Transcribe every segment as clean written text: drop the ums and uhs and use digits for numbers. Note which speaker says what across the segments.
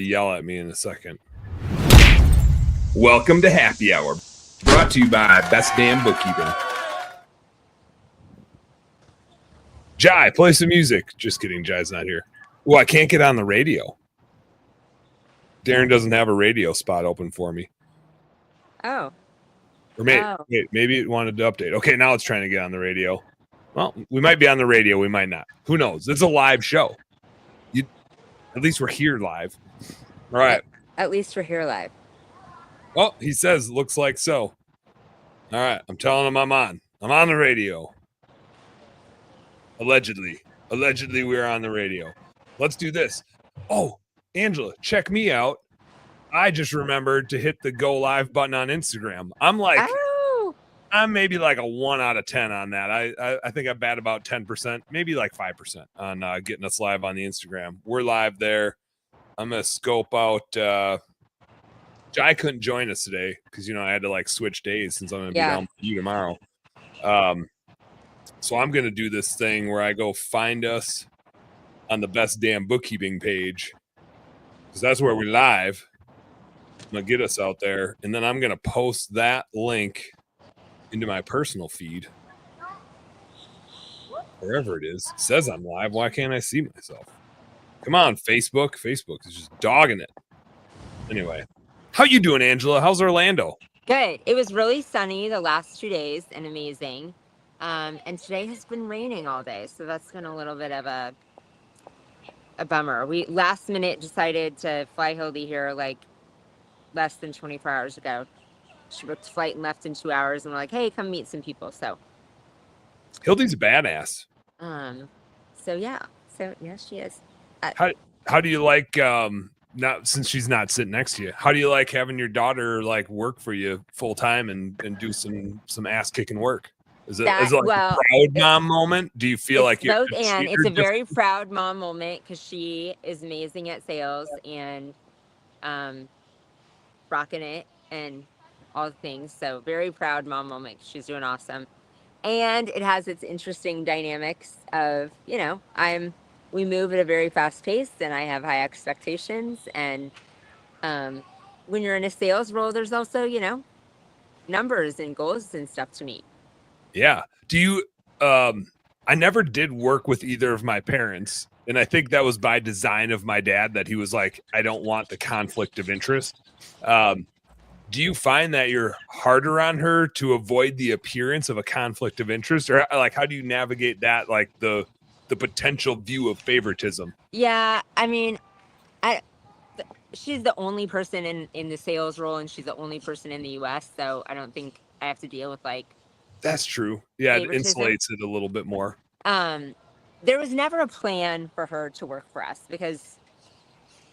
Speaker 1: Yell at me in a second.
Speaker 2: Welcome to Happy Hour, brought to you by Best Damn Bookkeeping.
Speaker 1: Jai, play some music. Just kidding, Jai's not here. Well, I can't get on the radio. Darren doesn't have a radio spot open for me.
Speaker 3: Oh.
Speaker 1: Or maybe it wanted to update. Okay, now it's trying to get on the radio. Well, we might be on the radio. We might not. Who knows? It's a live show. At least we're here live. All right.
Speaker 3: At least we're here live.
Speaker 1: Well, he says, looks like so. All right. I'm telling him I'm on. I'm on the radio. Allegedly. Allegedly, we're on the radio. Let's do this. Oh, Angela, check me out. I just remembered to hit the go live button on Instagram. I'm maybe like a 1 out of 10 on that. I think I bat about 10%, maybe like 5% on getting us live on the Instagram. We're live there. I'm going to scope out. Jai couldn't join us today because, I had to like switch days since I'm going to be down with you tomorrow. So I'm going to do this thing where I go find us on the Best Damn Bookkeeping page because that's where we're live. I'm going to get us out there, and then I'm going to post that link into my personal feed. Wherever it is. It says I'm live. Why can't I see myself? Come on, Facebook. Facebook is just dogging it. Anyway, how you doing, Angela? How's Orlando?
Speaker 3: Good. It was really sunny the last 2 days and amazing. And today has been raining all day, so that's been a little bit of a bummer. We last minute decided to fly Hildy here like less than 24 hours ago. She booked a flight and left in 2 hours, and we're like, hey, come meet some people. So
Speaker 1: Hildy's a badass.
Speaker 3: So yeah, she is.
Speaker 1: How do you like not since she's not sitting next to you? How do you like having your daughter like work for you full time and do some ass kicking work? Is it like a proud mom moment? Do you feel like you're
Speaker 3: both? And it's a very proud mom moment because she is amazing at sales and rocking it and all the things. So very proud mom moment. She's doing awesome. And it has its interesting dynamics of, we move at a very fast pace and I have high expectations. And when you're in a sales role, there's also, numbers and goals and stuff to meet.
Speaker 1: Yeah. Do you, I never did work with either of my parents. And I think that was by design of my dad that he was like, I don't want the conflict of interest. Do you find that you're harder on her to avoid the appearance of a conflict of interest, or like how do you navigate that, like the potential view of favoritism?
Speaker 3: Yeah, I mean, she's the only person in the sales role, and she's the only person in the U.S., so I don't think I have to deal with like.
Speaker 1: That's true. Yeah, it insulates it a little bit more.
Speaker 3: There was never a plan for her to work for us because,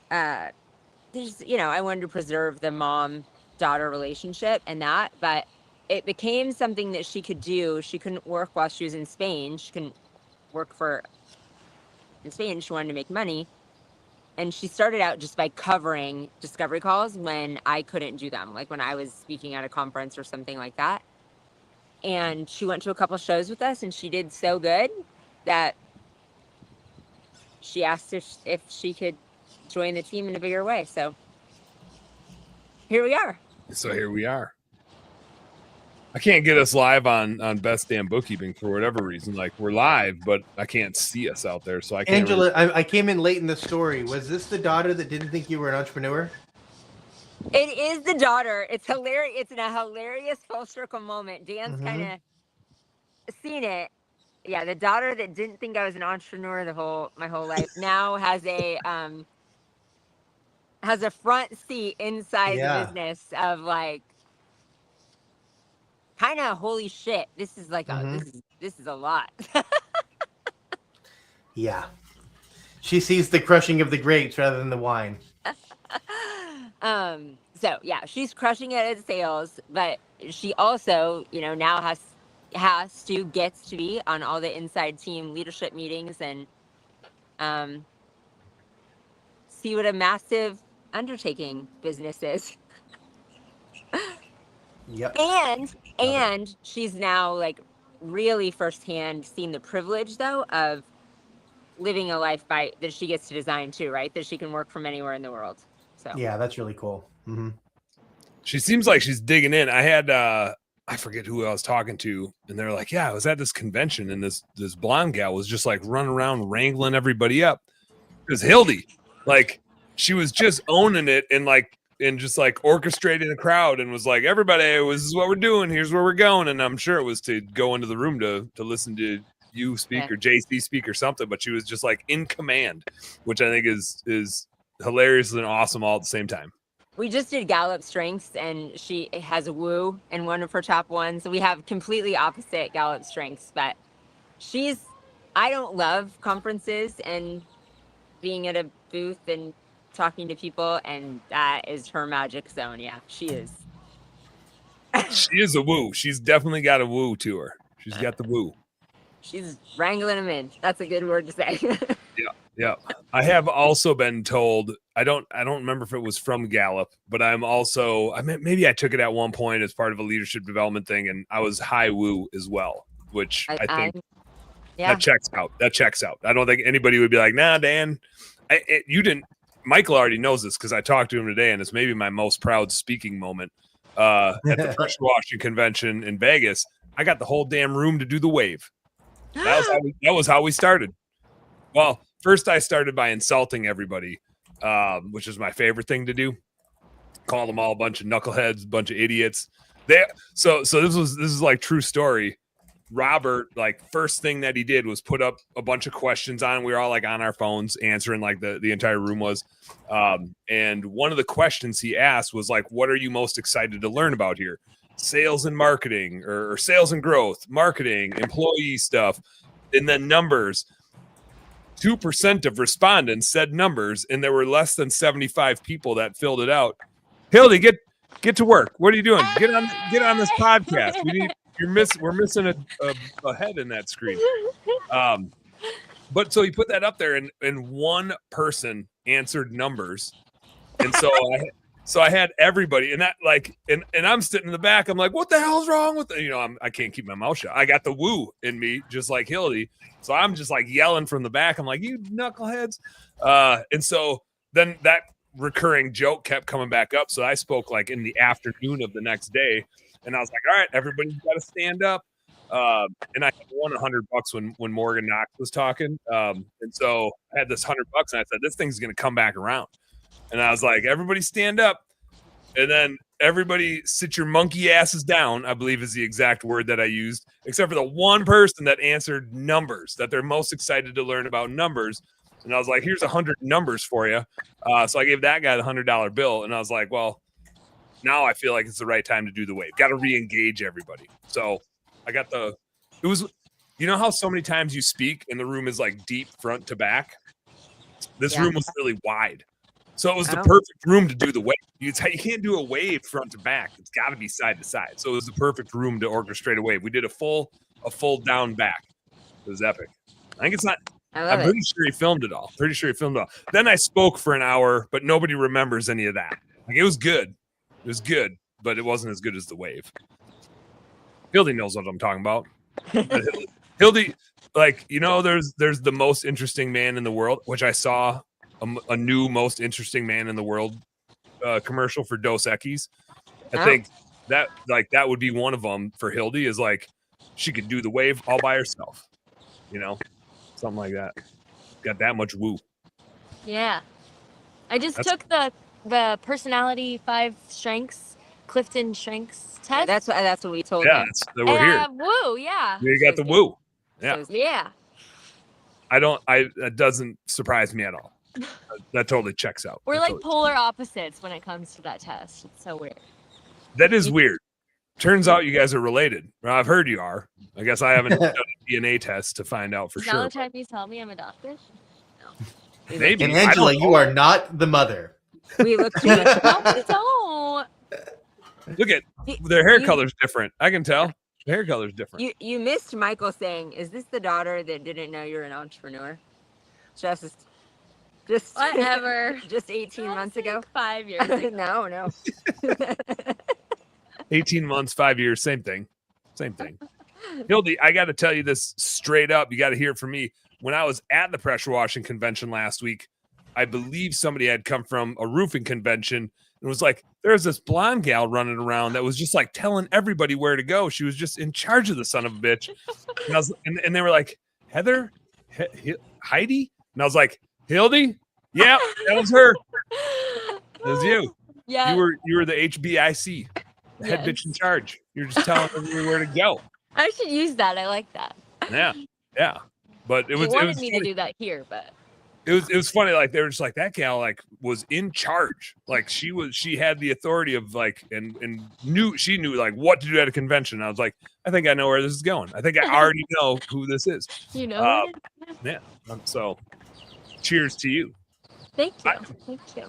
Speaker 3: I wanted to preserve the mom-daughter relationship and that, but it became something that she could do. She couldn't work while she was in Spain. She couldn't work in Spain. She wanted to make money. And she started out just by covering discovery calls when I couldn't do them, like when I was speaking at a conference or something like that. And she went to a couple shows with us and she did so good that she asked if she could join the team in a bigger way. So here we are.
Speaker 1: I can't get us live on Best Damn Bookkeeping for whatever reason. Like we're live, but I can't see us out there. So I can't.
Speaker 4: Angela, I came in late in the story. Was this the daughter that didn't think you were an entrepreneur?
Speaker 3: It is the daughter. It's hilarious. It's in a hilarious full circle moment. Dan's kind of seen it. Yeah, the daughter that didn't think I was an entrepreneur my whole life now has a front seat inside the business of like kind of holy shit. This is like this is a lot.
Speaker 4: Yeah. She sees the crushing of the grapes rather than the wine.
Speaker 3: So yeah, she's crushing it at sales, but she also, now gets to be on all the inside team leadership meetings and see what a massive undertaking business is.
Speaker 4: Yep.
Speaker 3: And she's now like really firsthand seen the privilege though of living a life that she gets to design too, right? That she can work from anywhere in the world. So
Speaker 4: Yeah, that's really cool. Mm-hmm.
Speaker 1: She seems like she's digging in. I had I forget who I was talking to, and they're like, "Yeah, I was at this convention, and this blonde gal was just like running around wrangling everybody up." It was Hildy, like she was just owning it and just like orchestrating the crowd, and was like, "Everybody, this is what we're doing. Here's where we're going." And I'm sure it was to go into the room to listen to you speak or JC speak or something, but she was just like in command, which I think is hilarious and awesome all at the same time.
Speaker 3: we just did Gallup strengths, and she has a woo in one of her top ones. We have completely opposite Gallup strengths, but I don't love conferences and being at a booth and talking to people, and that is her magic zone. Yeah, she is.
Speaker 1: She is a woo. She's definitely got a woo to her. She's got the woo.
Speaker 3: She's wrangling them in. That's a good word to say.
Speaker 1: Yeah. I have also been told, I don't remember if it was from Gallup, but maybe I took it at one point as part of a leadership development thing, and I was high woo as well, which I think that checks out. That checks out. I don't think anybody would be like, "Nah, Dan, you didn't." Michael already knows this because I talked to him today, and it's maybe my most proud speaking moment at the pressure washing convention in Vegas. I got the whole damn room to do the wave. That was how we started. Well, first I started by insulting everybody, which is my favorite thing to do. Call them all a bunch of knuckleheads, a bunch of idiots. So this is like true story. Robert, like, first thing that he did was put up a bunch of questions on. We were all like on our phones answering, like the entire room was. And one of the questions he asked was like, "What are you most excited to learn about here? Sales and marketing, or sales and growth, marketing, employee stuff, and then numbers." 2% of respondents said numbers, and there were less than 75 people that filled it out. Hildy, get to work. What are you doing? Get on this podcast. We're missing a head in that screen. But so he put that up there, and one person answered numbers, and so I had everybody, and that and I'm sitting in the back. I'm like, what the hell's wrong with I can't keep my mouth shut. I got the woo in me, just like Hildy. So I'm just like yelling from the back. I'm like, you knuckleheads. And so then that recurring joke kept coming back up. So I spoke like in the afternoon of the next day, and I was like, all right, everybody's got to stand up. And I won $100 when Morgan Knox was talking. And so I had this $100, and I said, this thing's going to come back around. And I was like, everybody stand up. And then everybody sit your monkey asses down, I believe is the exact word that I used, except for the one person that answered numbers, that they're most excited to learn about numbers. And I was like, here's 100 numbers for you. So I gave that guy the $100 bill. And I was like, well, now I feel like it's the right time to do the wave. Got to re-engage everybody. So I got how so many times you speak and the room is like deep front to back? This room was really wide. So it was the perfect room to do the wave. You can't do a wave front to back. It's got to be side to side. So it was the perfect room to orchestrate a wave. We did a full down back. It was epic. I think it's not. I'm pretty sure he filmed it all. Then I spoke for an hour, but nobody remembers any of that. Like, it was good. It was good, but it wasn't as good as the wave. Hildy knows what I'm talking about. Hildy, there's the most interesting man in the world, which I saw a new most interesting man in the world commercial for Dos Equis. I think that would be one of them for Hildy, is like she could do the wave all by herself, something like that. Got that much woo.
Speaker 5: Yeah, I just took the personality 5 strengths, Clifton strengths test.
Speaker 3: That's what we told
Speaker 1: Yeah,
Speaker 3: him.
Speaker 1: we're here.
Speaker 5: Woo, yeah.
Speaker 1: You got the woo. Yeah.
Speaker 5: Yeah.
Speaker 1: That doesn't surprise me at all. That totally checks out.
Speaker 5: We're like polar opposites when it comes to that test. It's so weird.
Speaker 1: That is weird. Turns out you guys are related. Well, I've heard you are. I guess I haven't done a DNA test to find out for sure.
Speaker 5: Now time you tell me I'm adopted? No.
Speaker 1: Maybe.
Speaker 4: And Angela, you are not the mother.
Speaker 3: We look too much.
Speaker 5: Don't.
Speaker 1: Look at their hair color's different. I can tell. The hair color's different.
Speaker 3: You missed Michael saying, "Is this the daughter that didn't know you're an entrepreneur?" Just
Speaker 5: whatever.
Speaker 3: Just 18 months ago.
Speaker 5: 5 years ago.
Speaker 3: No.
Speaker 1: 18 months, 5 years, same thing. Hildy, I got to tell you this straight up. You got to hear it from me. When I was at the pressure washing convention last week, I believe somebody had come from a roofing convention and was like, there's this blonde gal running around that was just like telling everybody where to go. She was just in charge of the son of a bitch. And they were like, Heather, Heidi? And I was like, Hildy? Yeah, that was her. That was you.
Speaker 5: Yeah.
Speaker 1: You were the HBIC, the head bitch in charge. You're just telling everybody where to go.
Speaker 5: I should use that. I like that.
Speaker 1: Yeah. But
Speaker 5: He wanted me to do that here, but
Speaker 1: it was funny. Like they were just like that gal like was in charge. Like she had the authority of like and she knew like what to do at a convention. I was like, I think I know where this is going. I think I already know who this is.
Speaker 5: You know.
Speaker 1: Yeah. So cheers to you.
Speaker 5: Thank you. Thank you.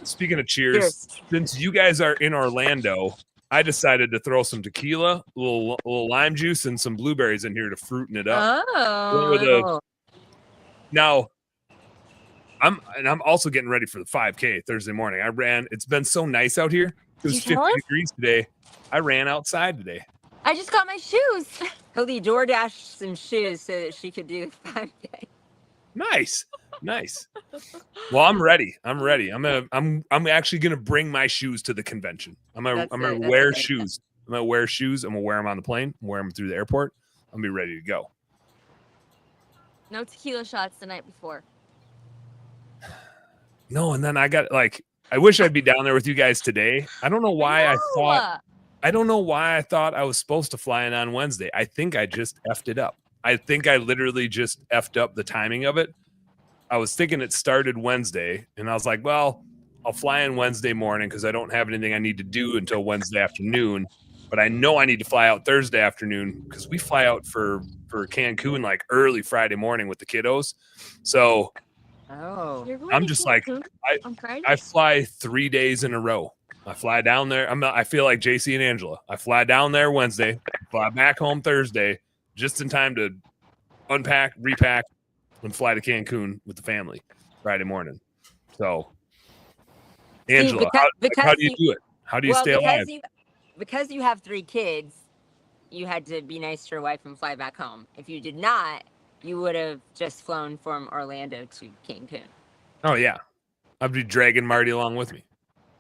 Speaker 1: Speaking of cheers, since you guys are in Orlando, I decided to throw some tequila, a little lime juice, and some blueberries in here to fruitin' it up.
Speaker 5: Oh.
Speaker 1: Now, I'm also getting ready for the 5K Thursday morning. I ran. It's been so nice out here. It was 50 degrees today. I ran outside today.
Speaker 5: I just got my shoes.
Speaker 3: Hildy DoorDashed some shoes so that she could do the 5K.
Speaker 1: Nice. Well, I'm ready. I'm actually gonna bring my shoes to the convention. I'm gonna wear shoes. I'm gonna wear shoes. I'm gonna wear them on the plane. Wear them through the airport. I'm gonna be ready to go.
Speaker 5: No tequila shots the night before.
Speaker 1: No, and then I got like I wish I'd be down there with you guys today. I don't know why I thought I was supposed to fly in on Wednesday. I think I just effed it up. I think I literally just effed up the timing of it. I was thinking it started Wednesday, and I was like, well, I'll fly in Wednesday morning because I don't have anything I need to do until Wednesday afternoon. But I know I need to fly out Thursday afternoon because we fly out for Cancun like early Friday morning with the kiddos. So I'm just like, I fly 3 days in a row. I fly down there. I feel like JC and Angela. I fly down there Wednesday, fly back home Thursday, just in time to unpack, repack, and fly to Cancun with the family Friday morning. So, Angela, how do you do it? How do you stay alive?
Speaker 3: Because you have 3 kids, you had to be nice to your wife and fly back home. If you did not, you would have just flown from Orlando to Cancun.
Speaker 1: Oh, yeah. I'd be dragging Marty along with me.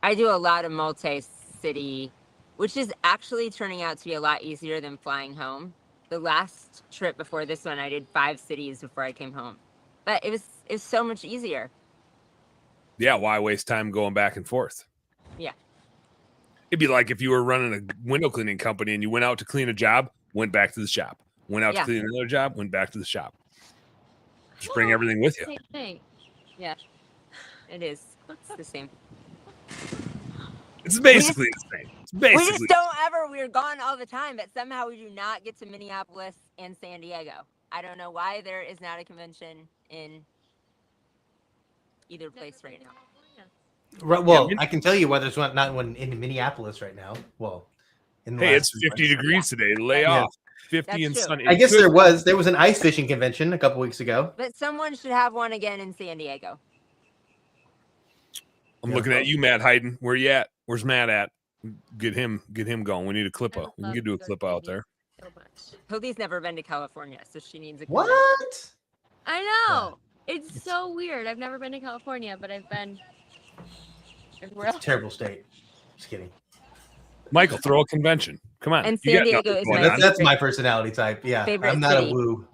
Speaker 3: I do a lot of multi-city, which is actually turning out to be a lot easier than flying home. The last trip before this one, I did 5 cities before I came home. But it was so much easier.
Speaker 1: Yeah, why waste time going back and forth?
Speaker 3: Yeah.
Speaker 1: It'd be like if you were running a window cleaning company and you went out to clean a job, went back to the shop. Went out to clean another job, went back to the shop. Just bring everything with you.
Speaker 5: Same thing.
Speaker 3: Yeah, it is. It's the same.
Speaker 1: It's basically the same.
Speaker 3: We just don't ever, we're gone all the time, but somehow we do not get to Minneapolis and San Diego. I don't know why there is not a convention in either place right now.
Speaker 4: Right, well, I can tell you why there's not one in Minneapolis right now. Well,
Speaker 1: it's 50 degrees today. Lay off. 50 and sunny.
Speaker 4: I guess there was an ice fishing convention a couple weeks ago.
Speaker 3: But someone should have one again in San Diego.
Speaker 1: I'm looking at you, Matt Hayden. Where you at? Where's Matt at? Get him going. We need a clipper. We can do a clip out there.
Speaker 5: So much.
Speaker 3: Hildy's never been to California, so she needs a
Speaker 4: What?
Speaker 5: I know. It's so weird. I've never been to California, but I've been everywhere else.
Speaker 4: It's a terrible state. Just kidding.
Speaker 1: Michael, throw a convention. Come on.
Speaker 3: And San Diego is
Speaker 4: that's my personality type. Yeah, I'm not a woo.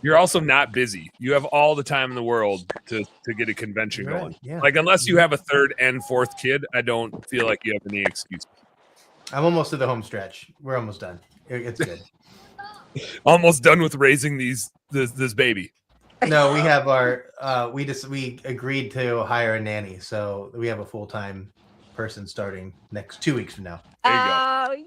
Speaker 1: You're also not busy. You have all the time in the world to get a convention going.
Speaker 4: Yeah.
Speaker 1: Like, unless you have a 3rd and 4th kid, I don't feel like you have any excuse.
Speaker 4: I'm almost to the home stretch. We're almost done. It's good.
Speaker 1: Almost done with raising this baby.
Speaker 4: No, we have our we agreed to hire a nanny, so we have a full-time person starting next 2 weeks from now.
Speaker 1: There you go.
Speaker 3: Oh, yay!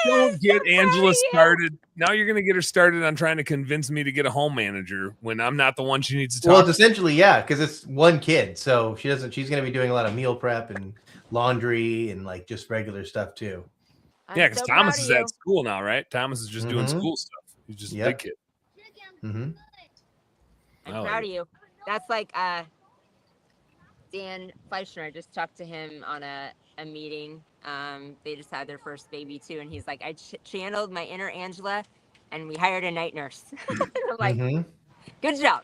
Speaker 1: Don't get Angela started. Now you're going to get her started on trying to convince me to get a home manager when I'm not the one she needs to talk.
Speaker 4: Well, it's essentially, yeah, because it's one kid, so she's going to be doing a lot of meal prep and laundry and like just regular stuff too.
Speaker 1: Yeah, because Thomas is at school now, right? Thomas is just doing school stuff. He's just a big kid.
Speaker 3: I'm proud of you. That's like Dan Fleischner. I just talked to him on a meeting. They just had their first baby too, and he's like, I channeled my inner Angela, and we hired a night nurse. Like, Good job.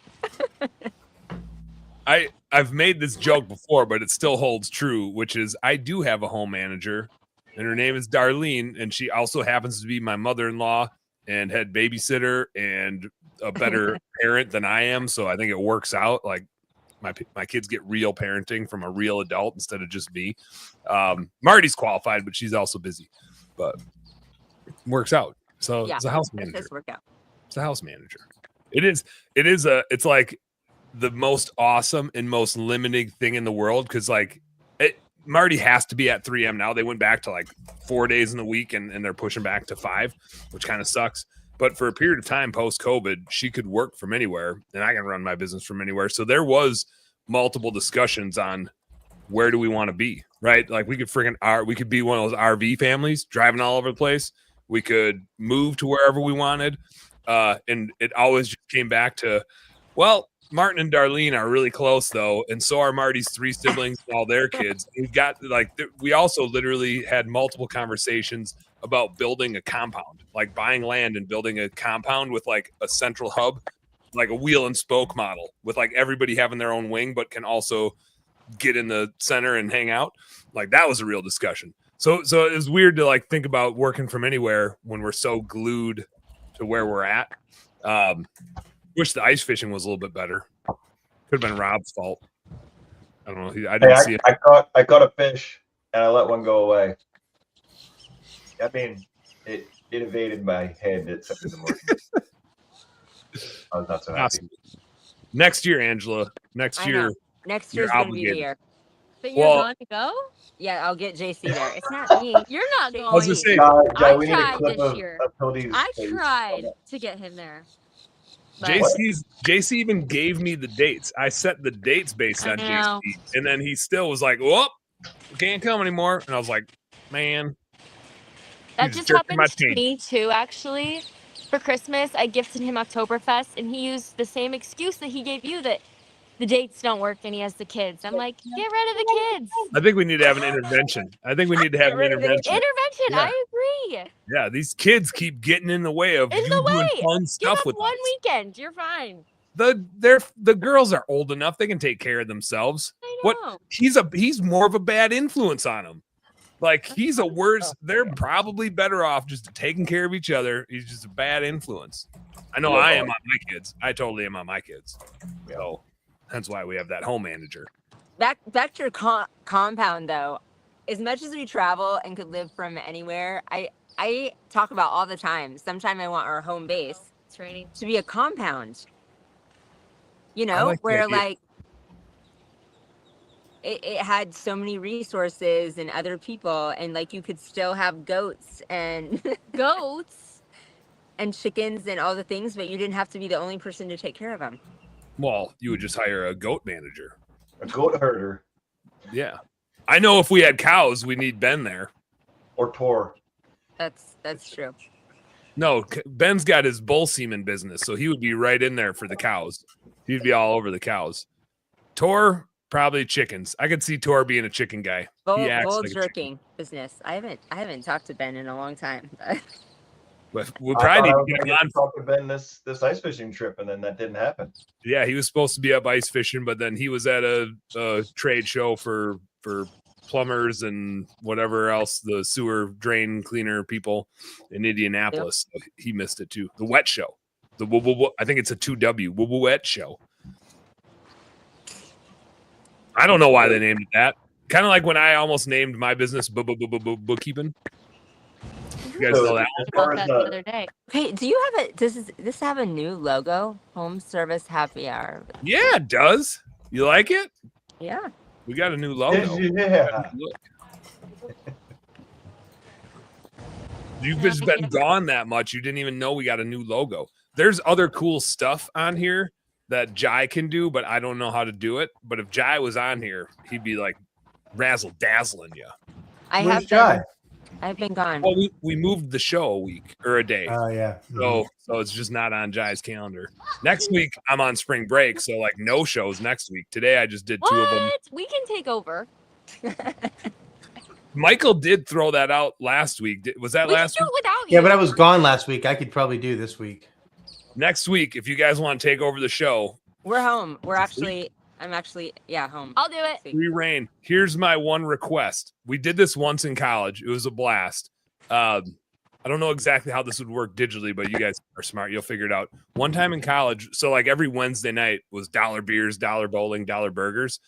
Speaker 1: I've made this joke before, but it still holds true, which is I do have a home manager, and her name is Darlene, and she also happens to be my mother-in-law and head babysitter and a better parent than I am. So I think it works out. Like my kids get real parenting from a real adult instead of just me. Marty's qualified, but she's also busy. But it works out. So
Speaker 3: Yeah,
Speaker 1: it's a house
Speaker 3: it
Speaker 1: manager.
Speaker 3: does work out.
Speaker 1: It's a house manager. It's like the most awesome and most limiting thing in the world. Cause like Marty has to be at 3M now. They went back to like 4 days in the week and they're pushing back to 5, which kind of sucks. But for a period of time post COVID, she could work from anywhere and I can run my business from anywhere. So there was multiple discussions on where do we want to be, right? Like we could we could be one of those RV families driving all over the place. We could move to wherever we wanted. And it always just came back to, well, Martin and Darlene are really close though. And so are Marty's 3 siblings and all their kids. We've got we also literally had multiple conversations about building a compound, like buying land and building a compound with like a central hub, like a wheel and spoke model with like everybody having their own wing, but can also get in the center and hang out. Like that was a real discussion. So it was weird to like think about working from anywhere when we're so glued to where we're at. Wish the ice fishing was a little bit better. Could have been Rob's fault. I don't know. I didn't see it.
Speaker 6: I caught a fish and I let one go away. I mean, it evaded my head at 7 in the morning. I was not so happy.
Speaker 1: Awesome. Next year, Angela. Next year's
Speaker 3: going to be the year.
Speaker 5: But you're going to go?
Speaker 3: Yeah, I'll get JC there. It's not me.
Speaker 5: You're not going.
Speaker 1: I was gonna say,
Speaker 6: we need a
Speaker 5: tried
Speaker 6: clip
Speaker 5: this
Speaker 6: of
Speaker 5: year.
Speaker 6: Cody's
Speaker 5: I
Speaker 6: face.
Speaker 5: tried to get him there. But
Speaker 1: JC even gave me the dates. I set the dates based on
Speaker 5: know.
Speaker 1: JC, and then he still was like, "Whoop, can't come anymore." And I was like, "Man,
Speaker 5: that
Speaker 1: he's
Speaker 5: just
Speaker 1: jerking my
Speaker 5: happened to
Speaker 1: chain."
Speaker 5: me too, actually. For Christmas, I gifted him Oktoberfest, and he used the same excuse that he gave you, that the dates don't work and he has the kids. I'm like, get rid of the kids.
Speaker 1: I think we need to have an intervention.
Speaker 5: Intervention,
Speaker 1: Yeah.
Speaker 5: I agree.
Speaker 1: Yeah, these kids keep getting in the way of doing fun
Speaker 5: Give
Speaker 1: stuff
Speaker 5: up
Speaker 1: with
Speaker 5: one
Speaker 1: us.
Speaker 5: weekend. You're fine.
Speaker 1: The girls are old enough; they can take care of themselves.
Speaker 5: I
Speaker 1: What
Speaker 5: know.
Speaker 1: he's more of a bad influence on them. Like he's a worse. They're probably better off just taking care of each other. He's just a bad influence. I know I am on my kids. I totally am on my kids. So that's why we have that home manager.
Speaker 3: Back to your compound though. As much as we travel and could live from anywhere, I talk about all the time. Sometime I want our home base to be a compound. You know, where like it had so many resources and other people, and like you could still have goats and and chickens and all the things, but you didn't have to be the only person to take care of them.
Speaker 1: Well, you would just hire a goat manager.
Speaker 6: A goat herder.
Speaker 1: Yeah. I know if we had cows, we need Ben there.
Speaker 6: Or Tor.
Speaker 3: That's true.
Speaker 1: No, Ben's got his bull semen business, so he would be right in there for the cows. He'd be all over the cows. Tor, probably chickens. I could see Tor being a chicken guy.
Speaker 3: Bull
Speaker 1: like
Speaker 3: jerking business. I haven't talked to Ben in a long time.
Speaker 1: But we'll probably need to get him on.
Speaker 6: Talk to Ben this ice fishing trip, and then that didn't happen.
Speaker 1: Yeah, he was supposed to be up ice fishing, but then he was at a trade show for plumbers and whatever else, the sewer drain cleaner people in Indianapolis. Yep. So he missed it too. The wet show. I think it's a 2W wet show. I don't know why they named it that. Kind of like when I almost named my business bookkeeping. You guys know that?
Speaker 5: About that the other day.
Speaker 3: Okay, do you have does this have a new logo? Home Service Happy Hour.
Speaker 1: Yeah, it does. You like it?
Speaker 3: Yeah.
Speaker 1: We got a new logo.
Speaker 6: Yeah.
Speaker 1: You've just been gone that much. You didn't even know we got a new logo. There's other cool stuff on here that Jai can do, but I don't know how to do it. But if Jai was on here, he'd be like razzle dazzling you.
Speaker 4: Where's Jai?
Speaker 3: I've been gone.
Speaker 1: Well, we moved the show a week or a day.
Speaker 4: Oh yeah.
Speaker 1: So it's just not on Jai's calendar. Next week I'm on spring break, so like no shows next week. Today I just did 2 of them.
Speaker 5: We can take over.
Speaker 1: Michael did throw that out last week. Was that last week?
Speaker 5: Without you.
Speaker 4: Yeah, but I was gone last week. I could probably do this week.
Speaker 1: next week, if you guys want to take over the show,
Speaker 3: We're home. I'm actually home.
Speaker 5: I'll do it.
Speaker 1: free reign. Here's my one request. We did this once in college. It was a blast. I don't know exactly how this would work digitally, but you guys are smart. You'll figure it out. One time in college, so like every Wednesday night was dollar beers, dollar bowling, dollar burgers.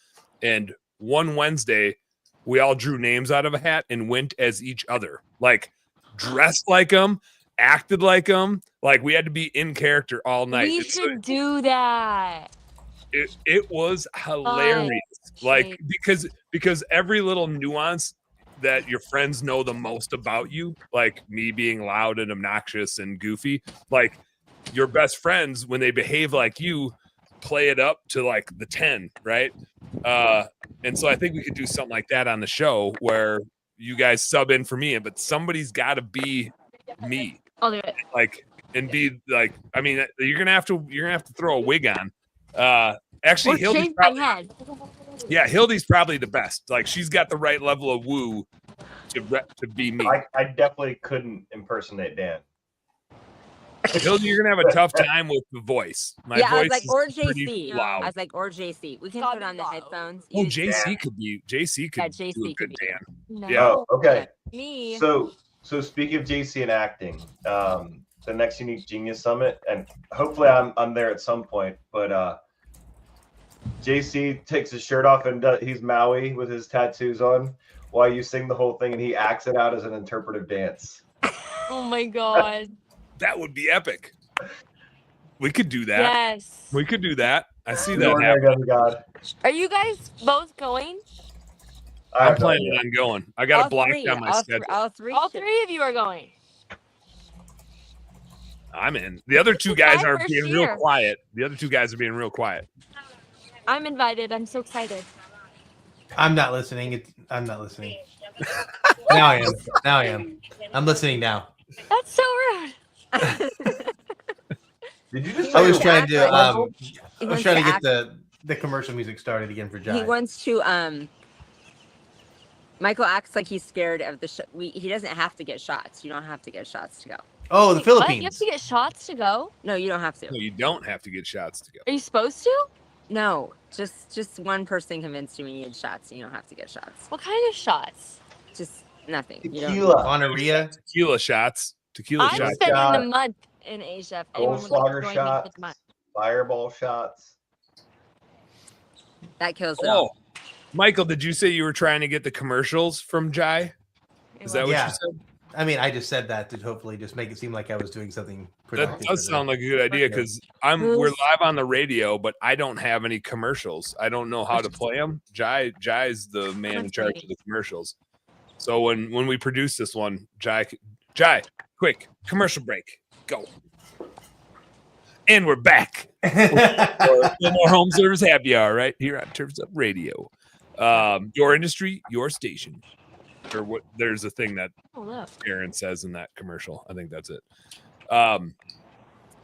Speaker 1: And one Wednesday, we all drew names out of a hat and went as each other, like dressed like them, acted like them. Like we had to be in character all night.
Speaker 5: We should do that.
Speaker 1: It was hilarious. Like because every little nuance that your friends know the most about you, like me being loud and obnoxious and goofy, like your best friends, when they behave like you, play it up to like the 10, right? And so I think we could do something like that on the show where you guys sub in for me, but somebody's got to be me.
Speaker 5: I'll do it.
Speaker 1: Like, and be like, I mean, you're gonna have to throw a wig on. Actually, Hildy's probably, Hildy's probably the best. Like, she's got the right level of woo to be me.
Speaker 6: I definitely couldn't impersonate Dan.
Speaker 1: Hildy, you're gonna have a tough time with the voice. My voice
Speaker 3: I was like,
Speaker 1: is
Speaker 3: or
Speaker 1: pretty
Speaker 3: JC.
Speaker 1: loud.
Speaker 3: I was like, or JC. We can put on the headphones.
Speaker 1: Oh, JC could do a good Dan.
Speaker 5: No.
Speaker 1: Yeah.
Speaker 6: Oh, okay.
Speaker 5: Me.
Speaker 6: So speaking of JC and acting, the next Unique Genius Summit, and hopefully I'm there at some point, but JC takes his shirt off and he's Maui with his tattoos on while you sing the whole thing, and he acts it out as an interpretive dance.
Speaker 5: Oh my god.
Speaker 1: That would be epic. We could do that.
Speaker 5: Yes.
Speaker 1: We could do that. I see that
Speaker 6: Lord,
Speaker 1: happening.
Speaker 6: God.
Speaker 5: Are you guys both going?
Speaker 1: I'm planning on going. I got to block down my schedule.
Speaker 3: All three
Speaker 5: of you are going.
Speaker 1: I'm in. The other two guys are
Speaker 5: first
Speaker 1: being
Speaker 5: year.
Speaker 1: real quiet.
Speaker 5: I'm invited. I'm so excited.
Speaker 4: I'm not listening. I'm not listening. Now I am. I'm listening now.
Speaker 5: That's so rude.
Speaker 6: Did you just?
Speaker 4: I was
Speaker 6: say
Speaker 4: trying to.
Speaker 3: He
Speaker 4: I was
Speaker 3: wants
Speaker 4: trying to
Speaker 3: to
Speaker 4: get the commercial music started again for Jai.
Speaker 3: He wants to. Michael acts like he's scared of the. He doesn't have to get shots. You don't have to get shots to go.
Speaker 4: Oh, the
Speaker 5: What?
Speaker 4: Philippines.
Speaker 5: You have to get shots to go?
Speaker 3: No, you don't have to.
Speaker 1: No, you don't have to get shots to go.
Speaker 5: Are you supposed to?
Speaker 3: No, just one person convinced you we needed shots. You don't have to get shots.
Speaker 5: What kind of shots?
Speaker 3: Just nothing. You don't.
Speaker 6: Tequila,
Speaker 4: Gonorrhea.
Speaker 1: Tequila shots.
Speaker 5: I'm
Speaker 1: shots.
Speaker 5: spending the month in Asia. If anyone would like to
Speaker 6: Goldschlager
Speaker 5: join me for
Speaker 6: shots,
Speaker 5: the month.
Speaker 6: fireball shots.
Speaker 3: That kills it all.
Speaker 1: Oh, Michael, did you say you were trying to get the commercials from Jai? Is that what
Speaker 4: Yeah.
Speaker 1: you said?
Speaker 4: I mean, I just said that to hopefully just make it seem like I was doing something
Speaker 1: That
Speaker 4: productive.
Speaker 1: does sound like a good idea because we're live on the radio, but I don't have any commercials. I don't know how to play them. Jai's the man in charge of the commercials. So when we produce this one, Jai, quick commercial break, go. And we're back. No more home service happy hour right here on Terms Up Radio. Your industry, your station. Or what? There's a thing that Aaron says in that commercial. I think that's it. I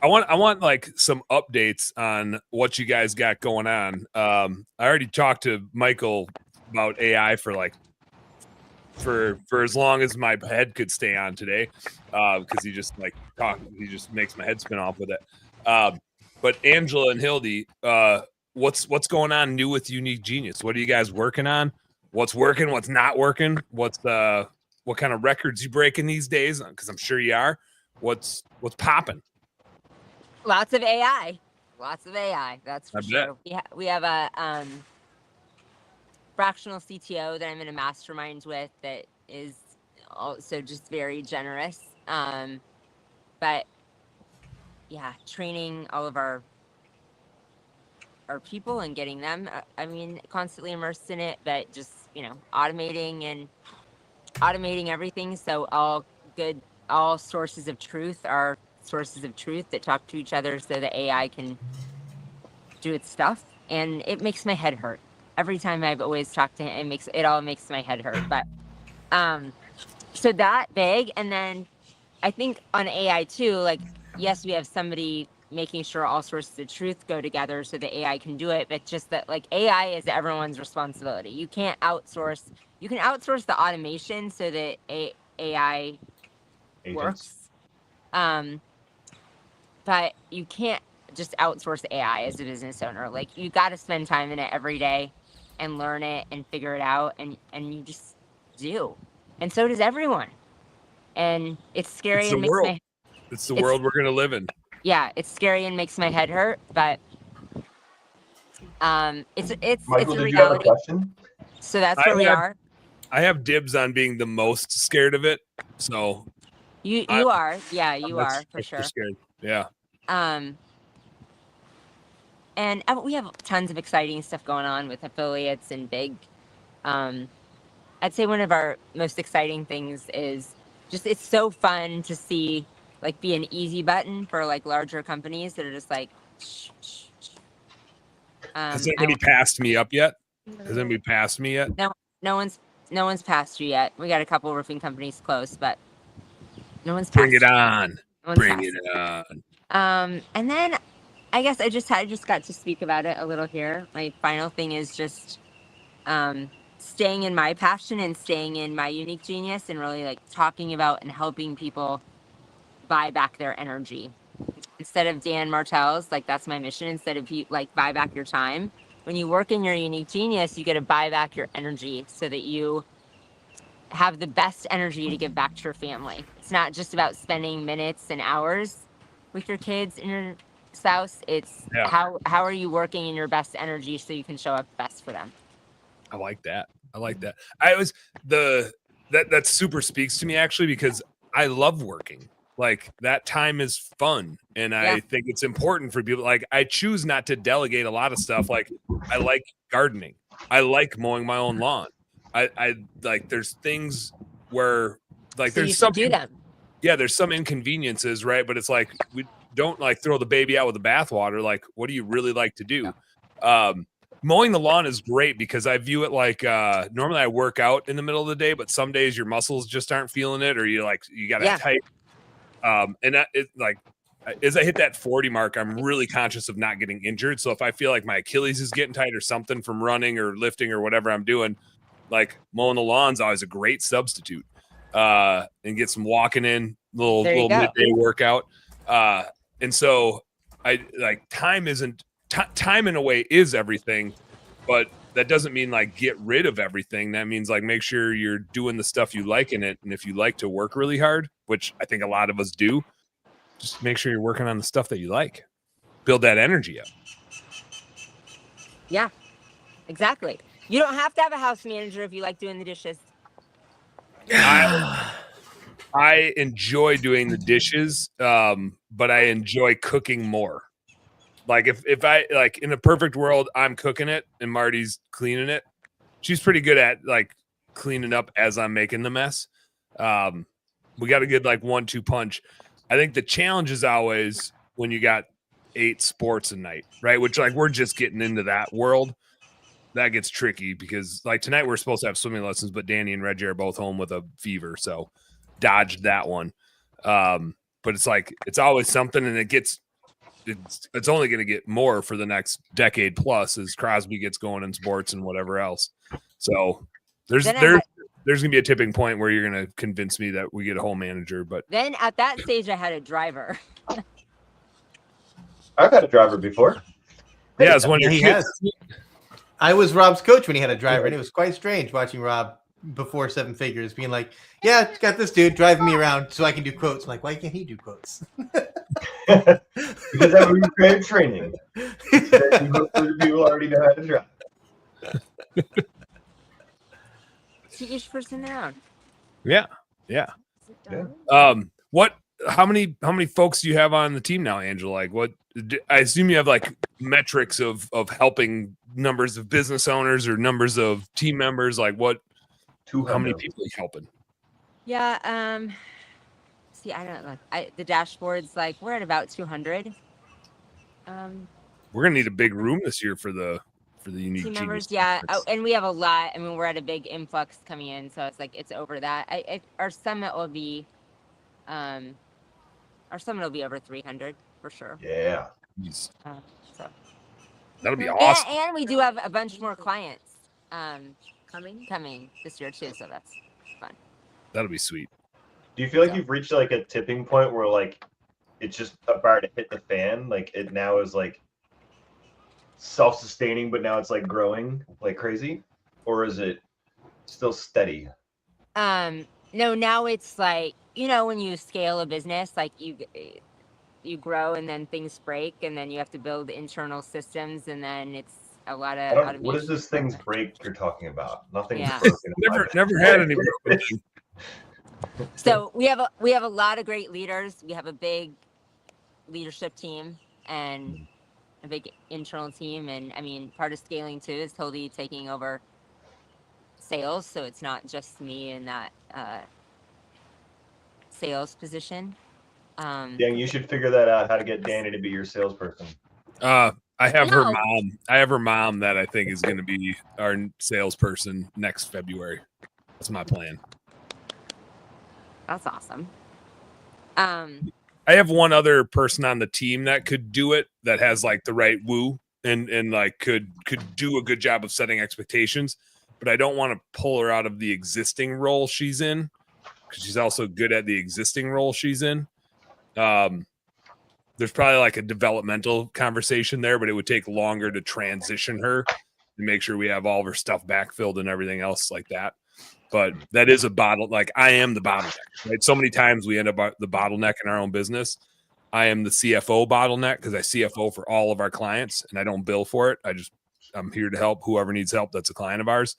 Speaker 1: want like some updates on what you guys got going on. I already talked to Michael about AI for as long as my head could stay on today, because he just makes my head spin off with it. But Angela and Hildy, what's going on new with Unique Genius? What are you guys working on? What's working? What's not working? What kind of records you breaking these days? Because I'm sure you are. What's popping?
Speaker 3: Lots of AI. That's for
Speaker 1: I
Speaker 3: sure. We have a fractional CTO that I'm in a mastermind with that is also just very generous. But yeah, training all of our people and getting them, constantly immersed in it, but just, automating everything. So all sources of truth are sources of truth that talk to each other so the AI can do its stuff. And it makes my head hurt. Every time I've always talked to him, it all makes my head hurt. But, so that big. And then I think on AI too, like, yes, we have somebody making sure all sources of truth go together so the AI can do it, but just that, like, AI is everyone's responsibility. You can outsource the automation so that AI
Speaker 6: Agents.
Speaker 3: works. but you can't just outsource AI as a business owner. Like, you got to spend time in it every day and learn it and figure it out, and you just do. And so does everyone. And it's scary
Speaker 1: It's the
Speaker 3: and makes
Speaker 1: world.
Speaker 3: my
Speaker 1: It's the world we're gonna live in.
Speaker 3: yeah, it's scary and makes my head hurt, but it's
Speaker 6: Michael,
Speaker 3: a
Speaker 6: did you have a
Speaker 3: reality.
Speaker 6: question?
Speaker 3: So that's where we are.
Speaker 1: I have dibs on being the most scared of it. So
Speaker 3: You are, yeah, you are for sure.
Speaker 1: Scared. Yeah.
Speaker 3: And we have tons of exciting stuff going on with affiliates and big. I'd say one of our most exciting things is just, it's so fun to see, like, be an easy button for like larger companies that are just like.
Speaker 1: Has anybody passed me up yet? Has anybody passed me yet?
Speaker 3: No one's passed you yet. We got a couple roofing companies close, but no one's passed.
Speaker 1: Bring it on. Bring
Speaker 3: passed.
Speaker 1: it on.
Speaker 3: And then I guess I just got to speak about it a little here. My final thing is just staying in my passion and staying in my unique genius, and really like talking about and helping people buy back their energy. Instead of Dan Martell's, like, that's my mission. Instead of like buy back your time. When you work in your unique genius, you get to buy back your energy so that you have the best energy to give back to your family. It's not just about spending minutes and hours with your kids and your spouse. It's how are you working in your best energy so you can show up best for them.
Speaker 1: I like that. That super speaks to me, actually, because I love working. Like, that time is fun, and I think it's important for people. Like, I choose not to delegate a lot of stuff. Like, I like gardening. I like mowing my own lawn. I like, there's things where, like,
Speaker 3: So
Speaker 1: there's some
Speaker 3: do them.
Speaker 1: Yeah, there's some inconveniences, right? But it's like, we don't like throw the baby out with the bathwater. Like, what do you really like to do? Mowing the lawn is great because I view it like, normally I work out in the middle of the day, but some days your muscles just aren't feeling it, or you got to tight. And like, as I hit that 40 mark, I'm really conscious of not getting injured. So if I feel like my Achilles is getting tight or something from running or lifting or whatever I'm doing, like, mowing the lawn's always a great substitute. And get some walking in, little midday workout. And so I like, time in a way is everything, but that doesn't mean like get rid of everything. That means like make sure you're doing the stuff you like in it. And if you like to work really hard, which I think a lot of us do, just make sure you're working on the stuff that you like. Build that energy up.
Speaker 3: Yeah, exactly. You don't have to have a house manager if you like doing the dishes.
Speaker 1: I enjoy doing the dishes, but I enjoy cooking more. Like, if I, like, in a perfect world, I'm cooking it and Marty's cleaning it. She's pretty good at like cleaning up as I'm making the mess. We got a good like 1-2 punch. I think the challenge is always when you got 8 sports a night, right? Which, like, we're just getting into that world. That gets tricky because, like, tonight we're supposed to have swimming lessons, but Danny and Reggie are both home with a fever, so dodged that one. But it's like, it's always something, and it's only going to get more for the next decade plus as Crosby gets going in sports and whatever else. So there's going to be a tipping point where you're going to convince me that we get a whole manager. But
Speaker 3: then at that stage, I had a driver.
Speaker 6: I've had a driver before.
Speaker 1: Yeah, it's one of your kids.
Speaker 4: I was Rob's coach when he had a driver, and it was quite strange watching Rob before 7 figures being like, yeah, got this dude driving me around so I can do quotes. I'm like, why can't he do quotes?
Speaker 6: Because I'm in training. People already know how to drive.
Speaker 3: Each person their own.
Speaker 1: Yeah. How many folks do you have on the team now, Angela? Like, what? I assume you have like metrics of helping numbers of business owners or numbers of team members. Like, what? How many people are you helping?
Speaker 3: Yeah. See, I don't know. The dashboard's like, we're at about 200.
Speaker 1: We're gonna need a big room this year for the unique
Speaker 3: team members.
Speaker 1: genius.
Speaker 3: Yeah. Oh, and we have a lot. I mean, we're at a big influx coming in, so it's like it's over that. Our summit will be, over 300 for sure.
Speaker 6: Yeah.
Speaker 3: So
Speaker 1: that'll be awesome.
Speaker 3: And we do have a bunch more clients coming this year too, so that's fun.
Speaker 1: That'll be sweet.
Speaker 6: Do you feel like you've reached like a tipping point where like it's just about to hit the fan? Like it now is like self-sustaining, but now it's like growing like crazy, or is it still steady?
Speaker 3: No, now it's like, you know, when you scale a business, like you grow and then things break and then you have to build internal systems and then it's a lot of automation.
Speaker 6: What is this things break you're talking about? Nothing's
Speaker 3: Yeah.
Speaker 6: broken.
Speaker 1: Never had any broken thing.
Speaker 3: So we have a lot of great leaders. We have a big leadership team and a big internal team. And I mean, part of scaling too is totally taking over sales. So it's not just me in that sales position.
Speaker 6: Dan, you should figure that out, how to get Danny to be your salesperson.
Speaker 1: I have her mom. I have her mom that I think is going to be our salesperson next February. That's my plan.
Speaker 3: That's awesome.
Speaker 1: I have one other person on the team that could do it, that has like the right woo and like could do a good job of setting expectations, but I don't want to pull her out of the existing role she's in, because she's also good at the existing role she's in. There's probably like a developmental conversation there, but it would take longer to transition her and make sure we have all of her stuff backfilled and everything else like that. But that is a like I am the bottleneck, right? So many times we end up the bottleneck in our own business. I am the CFO bottleneck because I CFO for all of our clients and I don't bill for it. I'm here to help whoever needs help that's a client of ours.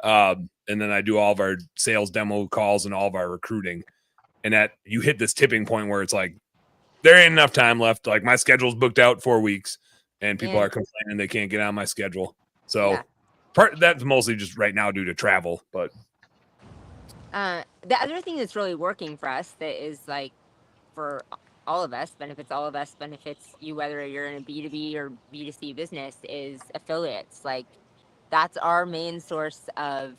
Speaker 1: And then I do all of our sales demo calls and all of our recruiting. And that you hit this tipping point where it's like, there ain't enough time left. Like my schedule's booked out 4 weeks and people are complaining they can't get on my schedule. So that's mostly just right now due to travel. But
Speaker 3: the other thing that's really working for us that is like for all of us, benefits all of us, benefits you, whether you're in a B2B or B2C business, is affiliates. Like that's our main source of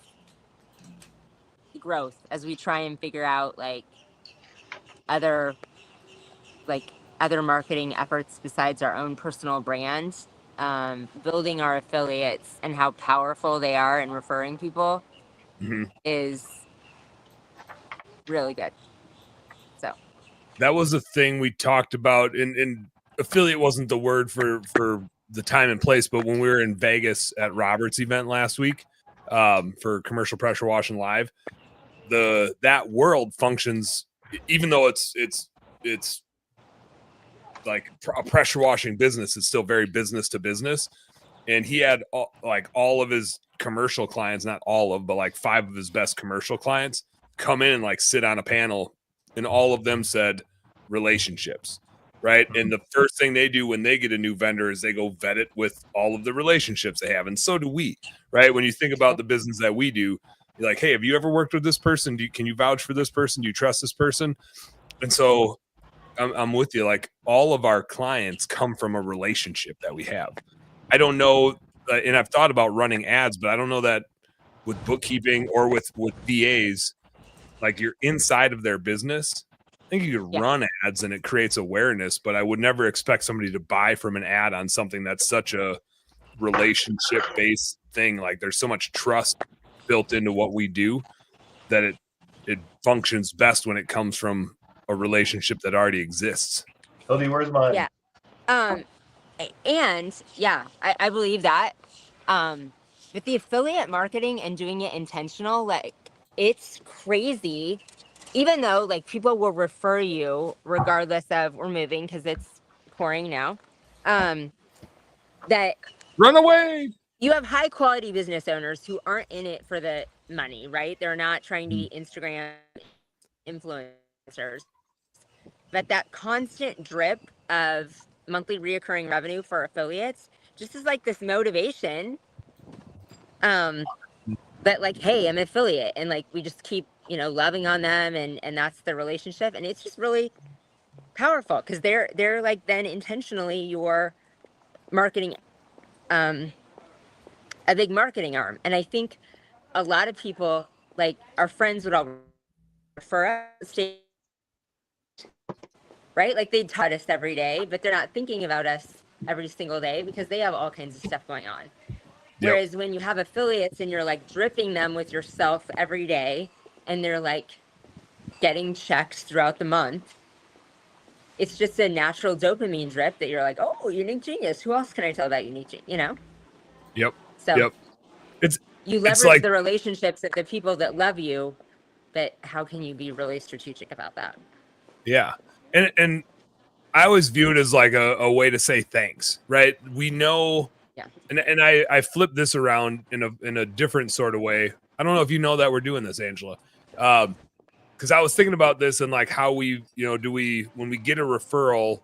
Speaker 3: growth as we try and figure out like other marketing efforts besides our own personal brand. Building our affiliates and how powerful they are in referring people is really good. So
Speaker 1: that was a thing we talked about, and affiliate wasn't the word for the time and place, but when we were in Vegas at Robert's event last week for Commercial Pressure Washing Live, that world functions, even though it's like a pressure washing business, it's still very business to business. And he had all of his commercial clients, not all of, but like 5 of his best commercial clients come in and like sit on a panel, and all of them said relationships, right? And the first thing they do when they get a new vendor is they go vet it with all of the relationships they have. And so do we, right? When you think about the business that we do, you're like, hey, have you ever worked with this person? Can you vouch for this person? Do you trust this person? And so I'm with you. Like all of our clients come from a relationship that we have. I don't know, and I've thought about running ads, but I don't know that with bookkeeping or with VAs, like you're inside of their business. I think you could run ads and it creates awareness, but I would never expect somebody to buy from an ad on something that's such a relationship-based thing. Like there's so much trust built into what we do that it functions best when it comes from a relationship that already exists.
Speaker 6: Hildy, where's mine?
Speaker 3: Yeah. And yeah, I believe that. With the affiliate marketing and doing it intentional, like it's crazy. Even though like people will refer you regardless of we're moving because it's pouring now. That
Speaker 1: run away.
Speaker 3: You have high quality business owners who aren't in it for the money, right? They're not trying to be Instagram influencers. But that constant drip of monthly reoccurring revenue for affiliates just is like this motivation. That like, hey, I'm an affiliate, and like we just keep, loving on them, and that's the relationship, and it's just really powerful because they're like then intentionally your marketing, a big marketing arm. And I think a lot of people, like our friends, would all refer us, right? Like they taught us every day, but they're not thinking about us every single day because they have all kinds of stuff going on. Whereas when you have affiliates and you're like dripping them with yourself every day and they're like getting checks throughout the month, it's just a natural dopamine drip that you're like, oh, unique genius. Who else can I tell about unique genius? You know?
Speaker 1: Yep.
Speaker 3: So
Speaker 1: Yep.
Speaker 3: you
Speaker 1: It's
Speaker 3: leverage
Speaker 1: like,
Speaker 3: the relationships of the people that love you, but how can you be really strategic about that?
Speaker 1: yeah. And I always view it as like a way to say thanks, right? We know,
Speaker 3: Yeah.
Speaker 1: and I flip this around in a different sort of way. I don't know if you know that we're doing this, Angela. Because I was thinking about this and like how we, when we get a referral,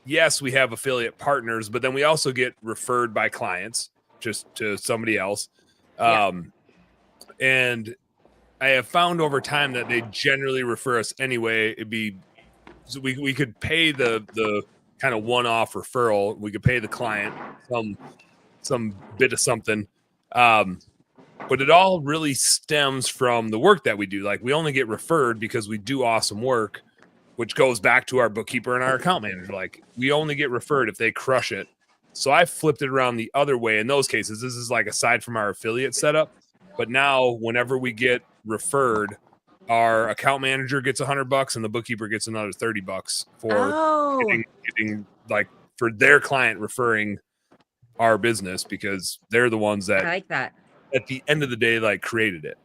Speaker 1: yes, we have affiliate partners, but then we also get referred by clients just to somebody else. And I have found over time that they generally refer us anyway. So we could pay the kind of one-off referral. We could pay the client some bit of something. But it all really stems from the work that we do. Like we only get referred because we do awesome work, which goes back to our bookkeeper and our account manager. Like we only get referred if they crush it. So I flipped it around the other way in those cases. This is like aside from our affiliate setup. But now whenever we get referred, our account manager gets $100 and the bookkeeper gets another $30 for getting like for their client referring our business, because they're the ones that
Speaker 3: I like that.
Speaker 1: At the end of the day, like created it.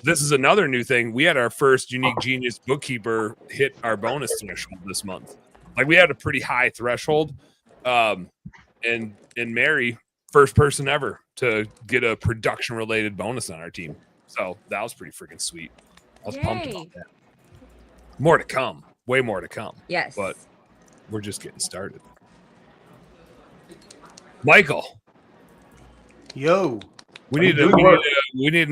Speaker 1: This is another new thing. We had our first unique genius bookkeeper hit our bonus threshold this month. Like we had a pretty high threshold. And Mary, first person ever to get a production related bonus on our team. So that was pretty freaking sweet. I was pumped about that. More to come. Way more to come.
Speaker 3: Yes.
Speaker 1: But we're just getting started. Michael.
Speaker 4: Yo.
Speaker 1: We need an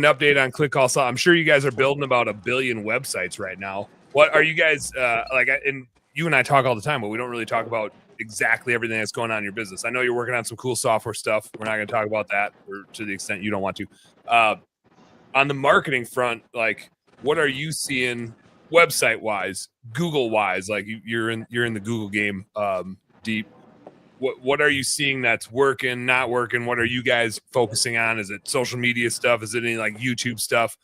Speaker 1: update on Click Call Saw. I'm sure you guys are building about 1 billion websites right now. What are you guys and you and I talk all the time, but we don't really talk about exactly everything that's going on in your business. I know you're working on some cool software stuff. We're not going to talk about that, or to the extent you don't want to. On the marketing front, like what are you seeing website wise, Google wise? Like you're in the Google game deep. What are you seeing that's working, not working? What are you guys focusing on? Is it social media stuff? Is it any like YouTube stuff?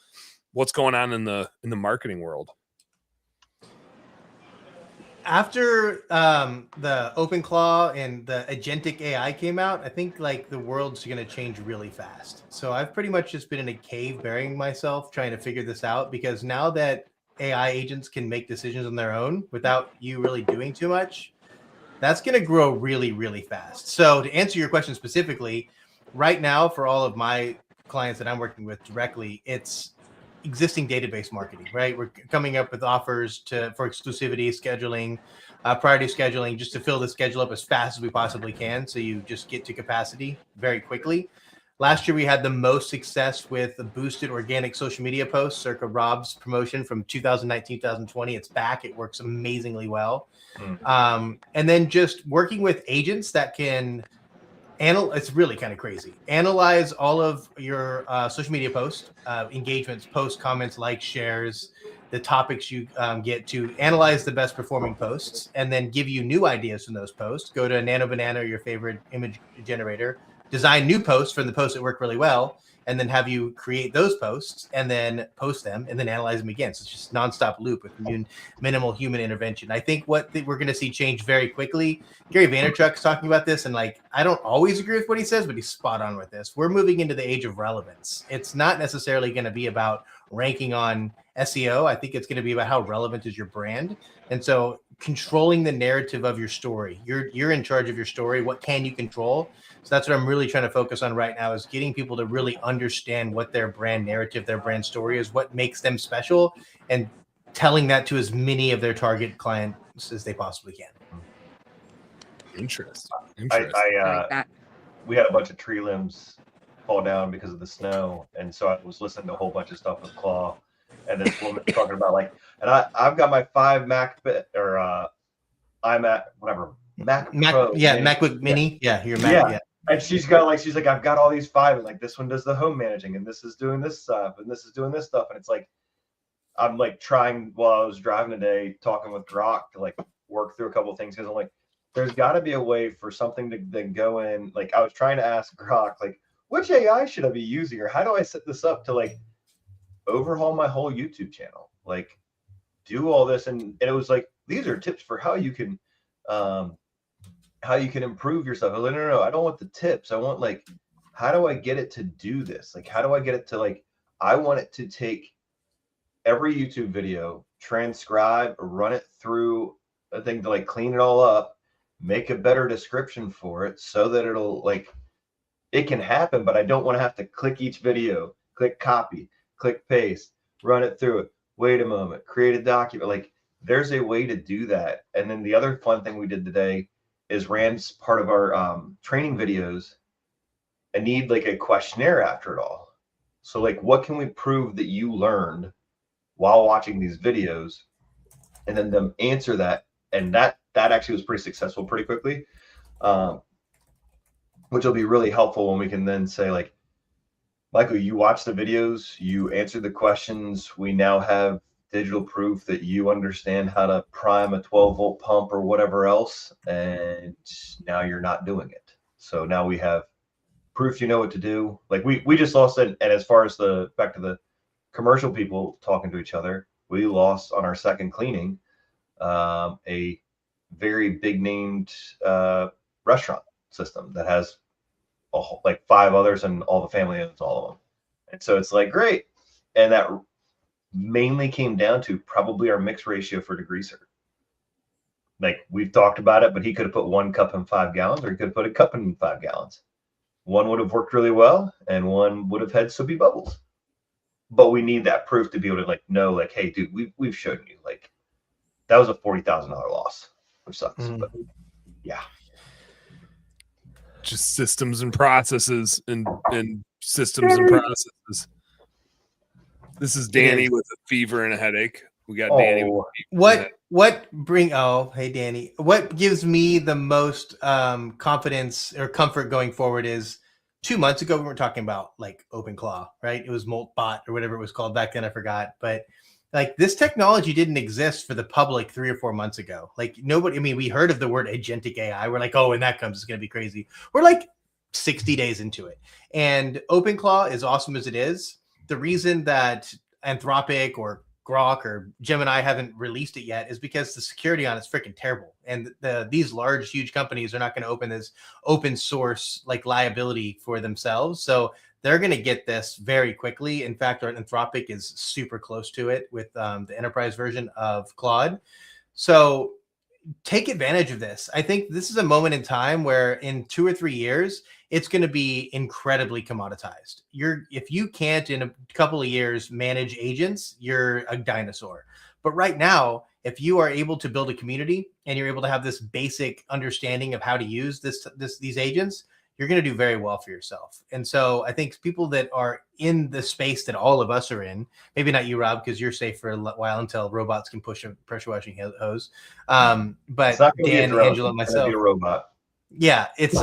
Speaker 1: What's going on in the marketing world?
Speaker 4: After the OpenClaw and the agentic AI came out, I think like the world's going to change really fast. So I've pretty much just been in a cave burying myself trying to figure this out, because now that AI agents can make decisions on their own without you really doing too much, that's going to grow really, really fast. So to answer your question specifically, right now for all of my clients that I'm working with directly, it's existing database marketing, right? We're coming up with offers for exclusivity, scheduling, priority scheduling, just to fill the schedule up as fast as we possibly can. So you just get to capacity very quickly. Last year, we had the most success with the boosted organic social media posts, circa Rob's promotion from 2019, 2020. It's back. It works amazingly well. And then just working with agents that can it's really kind of crazy. Analyze all of your social media posts, engagements, posts, comments, likes, shares, the topics you get to, analyze the best performing posts, and then give you new ideas from those posts. Go to Nano Banana, your favorite image generator, design new posts from the posts that work really well, and then have you create those posts and then post them and then analyze them again. So it's just nonstop loop with minimal human intervention. I think what we're going to see change very quickly. Gary Vaynerchuk's talking about this, and like I don't always agree with what he says, but he's spot on with this. We're moving into the age of relevance. It's not necessarily going to be about ranking on SEO. I think it's going to be about how relevant is your brand. And so controlling the narrative of your story. You're in charge of your story. What can you control? So that's what I'm really trying to focus on right now, is getting people to really understand what their brand narrative, their brand story is, what makes them special, and telling that to as many of their target clients as they possibly can.
Speaker 1: Interesting.
Speaker 6: We had a bunch of tree limbs fall down because of the snow, and so I was listening to a whole bunch of stuff with Claw, and this woman talking about like, and I've got my 5 iMac, whatever, Mac Pro,
Speaker 4: MacBook Mini, your Mac, yeah.
Speaker 6: And she's like, I've got all these 5, and like this one does the home managing, and this is doing this stuff, and this is doing this stuff, and it's like I'm like trying while I was driving today, talking with Grok to like work through a couple of things, because I'm like, there's got to be a way for something to then go in. Like I was trying to ask Grok, like, which AI should I be using, or how do I set this up to like overhaul my whole YouTube channel? Like, do all this, and it was like, these are tips for how you can improve yourself. I was like, no, I don't want the tips. I want, like, how do I get it to do this? Like, how do I get it to, like, I want it to take every YouTube video, transcribe, run it through a thing to, like, clean it all up, make a better description for it so that it'll, like, it can happen, but I don't want to have to click each video, click copy, click paste, run it through it. Wait a moment, create a document. Like, there's a way to do that. And then the other fun thing we did today is Rand's part of our training videos. I need, like, a questionnaire after it all. So, like, what can we prove that you learned while watching these videos? And then them answer that. And that actually was pretty successful pretty quickly. Which will be really helpful when we can then say, like, Michael, you watch the videos, you answer the questions. We now have digital proof that you understand how to prime a 12-volt pump or whatever else, and now you're not doing it. So now we have proof you know what to do. Like, we just lost it. And as far as back to the commercial people talking to each other, we lost on our second cleaning a very big named restaurant system that has like 5 others, and all the family owns all of them. And so it's like, great. And that mainly came down to probably our mix ratio for degreaser. Like, we've talked about it, but he could have put 1 cup in 5 gallons, or he could have put a cup in 5 gallons. One would have worked really well, and one would have had soapy bubbles. But we need that proof to be able to, like, know, like, hey, dude, we've shown you, like, that was a $40,000 loss, which sucks. But yeah.
Speaker 1: Just systems and processes and systems and processes. This is Danny with a fever and a headache. We got Danny with a fever.
Speaker 4: Hey Danny, what gives me the most confidence or comfort going forward is 2 months ago we were talking about, like, OpenClaw, right? It was MoltBot or whatever it was called back then, I forgot. But, like, this technology didn't exist for the public 3 or 4 months ago. Like, nobody, I mean, we heard of the word agentic AI. We're like, oh, when that comes, it's going to be crazy. We're like 60 days into it. And OpenClaw, as awesome as it is, the reason that Anthropic or Grok or Gemini haven't released it yet is because the security on it's freaking terrible. And these large, huge companies are not going to open this open source, like, liability for themselves. So they're going to get this very quickly. In fact, Anthropic is super close to it with the enterprise version of Claude. So take advantage of this. I think this is a moment in time where in 2 or 3 years, it's going to be incredibly commoditized. If you can't in a couple of years manage agents, you're a dinosaur. But right now, if you are able to build a community and you're able to have this basic understanding of how to use these agents, you're going to do very well for yourself. And so I think people that are in the space that all of us are in, maybe not you, Rob, because you're safe for a while until robots can push a pressure washing hose. But Dan, Angela, and myself,
Speaker 6: be a robot.
Speaker 4: Yeah, it's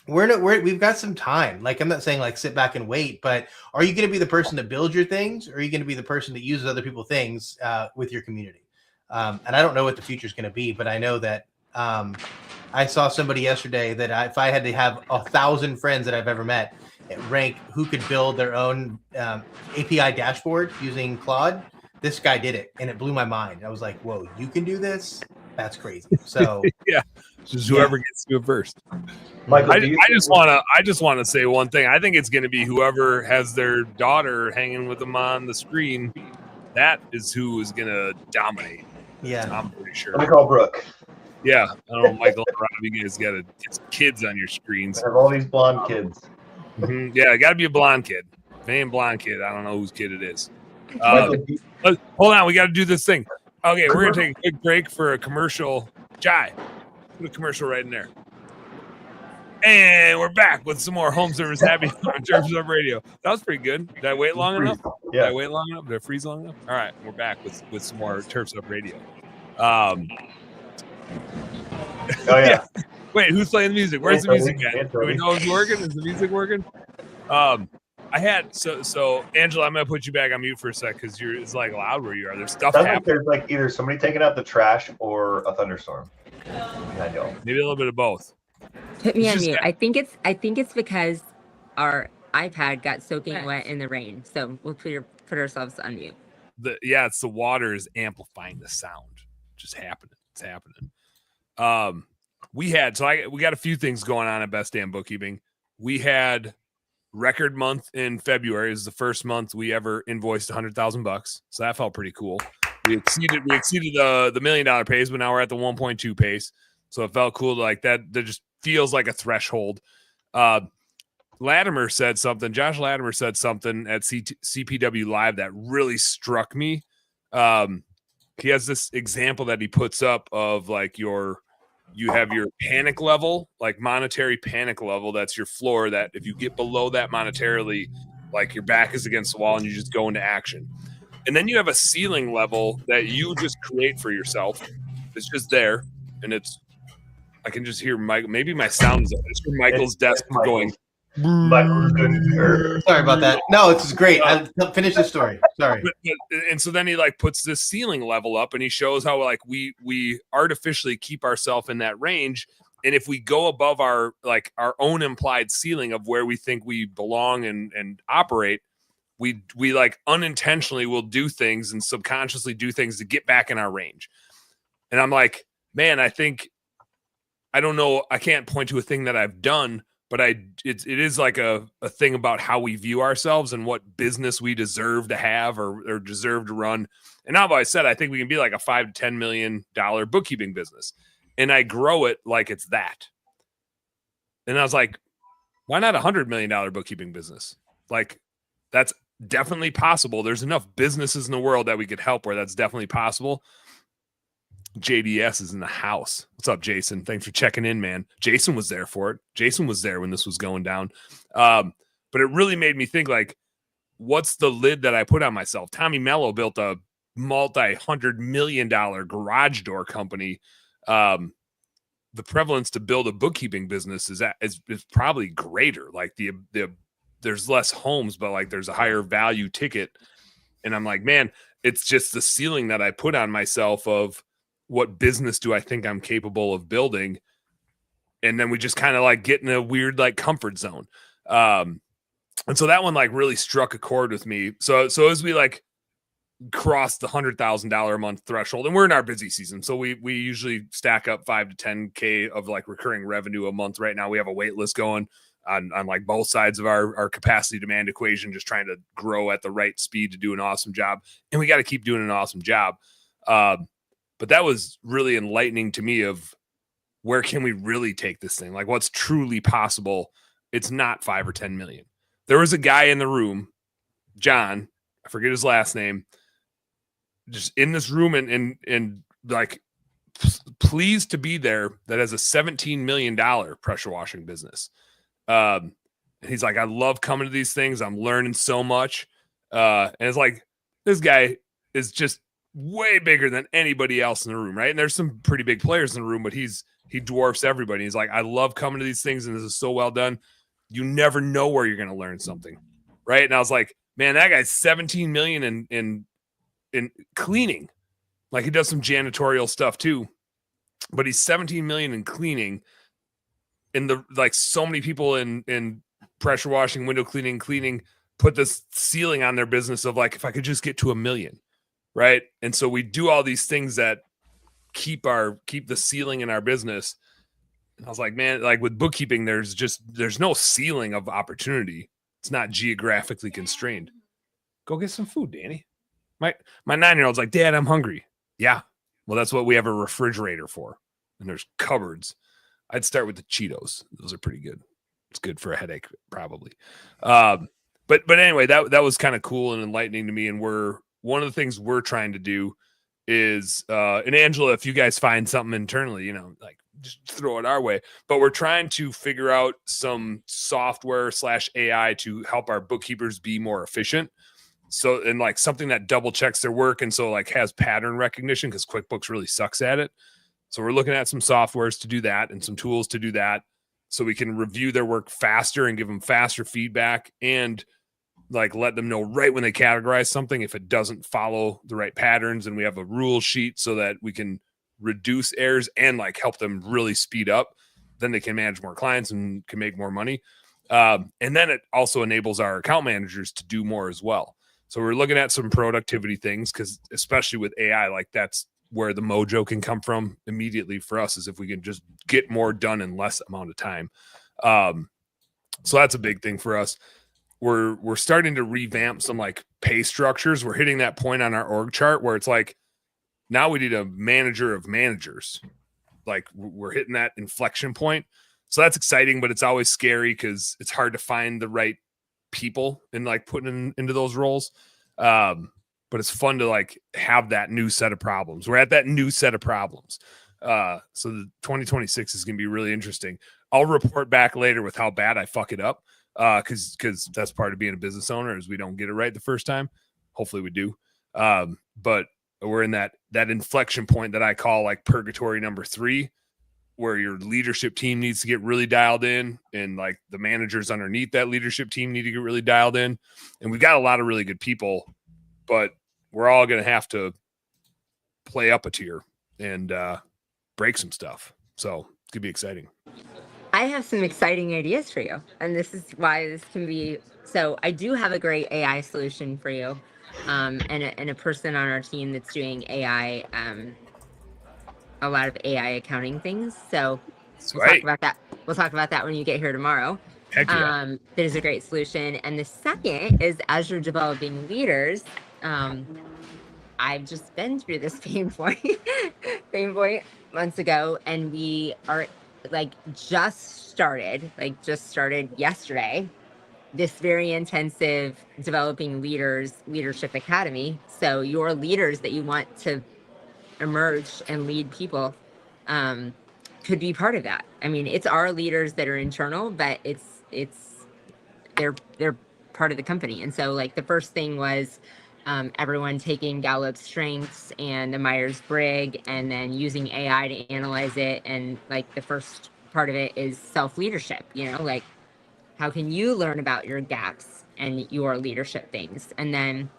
Speaker 4: we've got some time. Like, I'm not saying, like, sit back and wait, but are you going to be the person to build your things, or are you going to be the person that uses other people's things with your community? And I don't know what the future is going to be, but I know that I saw somebody yesterday that if I had to have 1,000 friends that I've ever met, rank who could build their own API dashboard using Claude, this guy did it, and it blew my mind. I was like, whoa, you can do this? That's crazy. So
Speaker 1: yeah, just whoever gets to it first.
Speaker 6: Michael,
Speaker 1: I just want to say one thing. I think it's going to be whoever has their daughter hanging with them on the screen. That is who is going to dominate.
Speaker 4: Yeah,
Speaker 1: I'm pretty sure.
Speaker 6: Let me call Brooke.
Speaker 1: Yeah, I don't know, Michael and Rob, you guys got to get some kids on your screens.
Speaker 6: I have all these blonde kids.
Speaker 1: Yeah, got to be a blonde kid. If it ain't blonde kid, I don't know whose kid it is. Hold on, we got to do this thing. Okay, we're going to take a quick break for a commercial. Jai, put a commercial right in there. And we're back with some more home service happy on Terms of Radio. That was pretty good. Did I wait long enough?
Speaker 6: Yeah.
Speaker 1: Did I wait long enough? Did I freeze long enough? All right, we're back with some more Terms of Radio.
Speaker 6: Oh yeah.
Speaker 1: Wait, who's playing the music? Where's the music at? Do we know it's working? Is the music working? I had so Angela, I'm gonna put you back on mute for a sec because it's like loud where you are. There's stuff
Speaker 6: Sounds
Speaker 1: happening.
Speaker 6: like there's, like, either somebody taking out the trash or a thunderstorm. Behind y'all.
Speaker 1: Maybe a little bit of both.
Speaker 3: Put me on mute. I think it's because our iPad got soaking wet in the rain. So we'll put ourselves on mute.
Speaker 1: it's the water is amplifying the sound. Just happening. It's happening. We got a few things going on at Best Damn Bookkeeping. We had record month in February. Is the first month we ever invoiced $100,000, so that felt pretty cool. We exceeded the $1 million pace, but now we're at the 1.2 pace, so it felt cool. Like that just feels like a threshold. Latimer said something. Josh Latimer said something at CPW Live that really struck me. He has this example that he puts up of like you have your panic level, like monetary panic level. That's your floor, that if you get below that monetarily, like your back is against the wall and you just go into action. And then you have a ceiling level that you just create for yourself. It's just there. And I can just hear Mike. Maybe my sound is up. It's from Michael's desk going.
Speaker 4: Sorry about that. No, it's great. I'll finish the story. Sorry.
Speaker 1: And so then he like puts this ceiling level up and he shows how like we artificially keep ourselves in that range. And if we go above our own implied ceiling of where we think we belong and operate, we like unintentionally will do things and subconsciously do things to get back in our range. And I'm like, man, I don't know. I can't point to a thing that I've done, but it is like a thing about how we view ourselves and what business we deserve to have or deserve to run. And I've always said, I think we can be like a $5 to $10 million bookkeeping business. And I grow it like it's that. And I was like, why not $100 million bookkeeping business? Like, that's definitely possible. There's enough businesses in the world that we could help where that's definitely possible. JDS is in the house. What's up, Jason? Thanks for checking in, man. Jason was there for it. Jason was there when this was going down. But it really made me think, like, what's the lid that I put on myself? Tommy Mello built a multi-$100 million garage door company. The prevalence to build a bookkeeping business is probably greater. Like there's less homes, but like there's a higher value ticket. And I'm like, man, it's just the ceiling that I put on myself of what business do I think I'm capable of building? And then we just kind of like get in a weird like comfort zone. And so that one like really struck a chord with me. So as we like cross the $100,000 a month threshold, and we're in our busy season, so we usually stack up 5 to 10K of like recurring revenue a month. Right now we have a wait list going on like both sides of our capacity demand equation, just trying to grow at the right speed to do an awesome job. And we got to keep doing an awesome job. But that was really enlightening to me of where can we really take this thing? Like what's truly possible. It's not 5 or 10 million. There was a guy in the room, John, I forget his last name, just in this room and like pleased to be there, that has a $17 million pressure washing business. And he's like, I love coming to these things. I'm learning so much. And it's like, this guy is just way bigger than anybody else in the room, right? And there's some pretty big players in the room, but he dwarfs everybody. He's like, I love coming to these things, and this is so well done. You never know where you're going to learn something, right? And I was like, man, that guy's 17 million in cleaning. Like he does some janitorial stuff too, but he's 17 million in cleaning. And the like so many people in pressure washing, window cleaning put this ceiling on their business of like, if I could just get to 1 million. Right. And so we do all these things that keep the ceiling in our business. And I was like, man, like with bookkeeping, there's no ceiling of opportunity. It's not geographically constrained. Go get some food, Danny. My 9-year-old's like, Dad, I'm hungry. Yeah. Well, that's what we have a refrigerator for. And there's cupboards. I'd start with the Cheetos. Those are pretty good. It's good for a headache, probably. But anyway, that was kind of cool and enlightening to me. And one of the things we're trying to do is, and Angela, if you guys find something internally, like just throw it our way, but we're trying to figure out some software / AI to help our bookkeepers be more efficient. So, and like something that double checks their work. And so like has pattern recognition, because QuickBooks really sucks at it. So we're looking at some softwares to do that and some tools to do that, so we can review their work faster and give them faster feedback, and like let them know right when they categorize something if it doesn't follow the right patterns, and we have a rule sheet so that we can reduce errors and like help them really speed up. Then they can manage more clients and can make more money. And then it also enables our account managers to do more as well. So we're looking at some productivity things, because especially with AI, like that's where the mojo can come from immediately for us, is if we can just get more done in less amount of time. So that's a big thing for us. We're starting to revamp some like pay structures. We're hitting that point on our org chart where it's like, now we need a manager of managers. Like we're hitting that inflection point. So that's exciting, but it's always scary because it's hard to find the right people and like putting into those roles. But it's fun to like have that new set of problems. We're at that new set of problems. So the 2026 is going to be really interesting. I'll report back later with how bad I fuck it up. Cause that's part of being a business owner, is we don't get it right the first time. Hopefully we do. But we're in that inflection point that I call like purgatory number 3, where your leadership team needs to get really dialed in, and like the managers underneath that leadership team need to get really dialed in. And we've got a lot of really good people, but we're all going to have to play up a tier and break some stuff. So it's gonna be exciting.
Speaker 3: I have some exciting ideas for you, and this is why this can be. So I do have a great AI solution for you, and a person on our team that's doing AI, a lot of AI accounting things. So we'll talk about that. We'll talk about that when you get here tomorrow.
Speaker 1: Heck yeah.
Speaker 3: There's a great solution. And the second is, as you're developing leaders, I've just been through this pain point months ago, and we are just started yesterday, this very intensive developing leadership academy. So your leaders that you want to emerge and lead people could be part of that. I mean, it's our leaders that are internal, but they're part of the company. And so like the first thing was everyone taking Gallup's strengths and the Myers-Briggs, and then using AI to analyze it. And like the first part of it is self-leadership, like how can you learn about your gaps and your leadership things? And then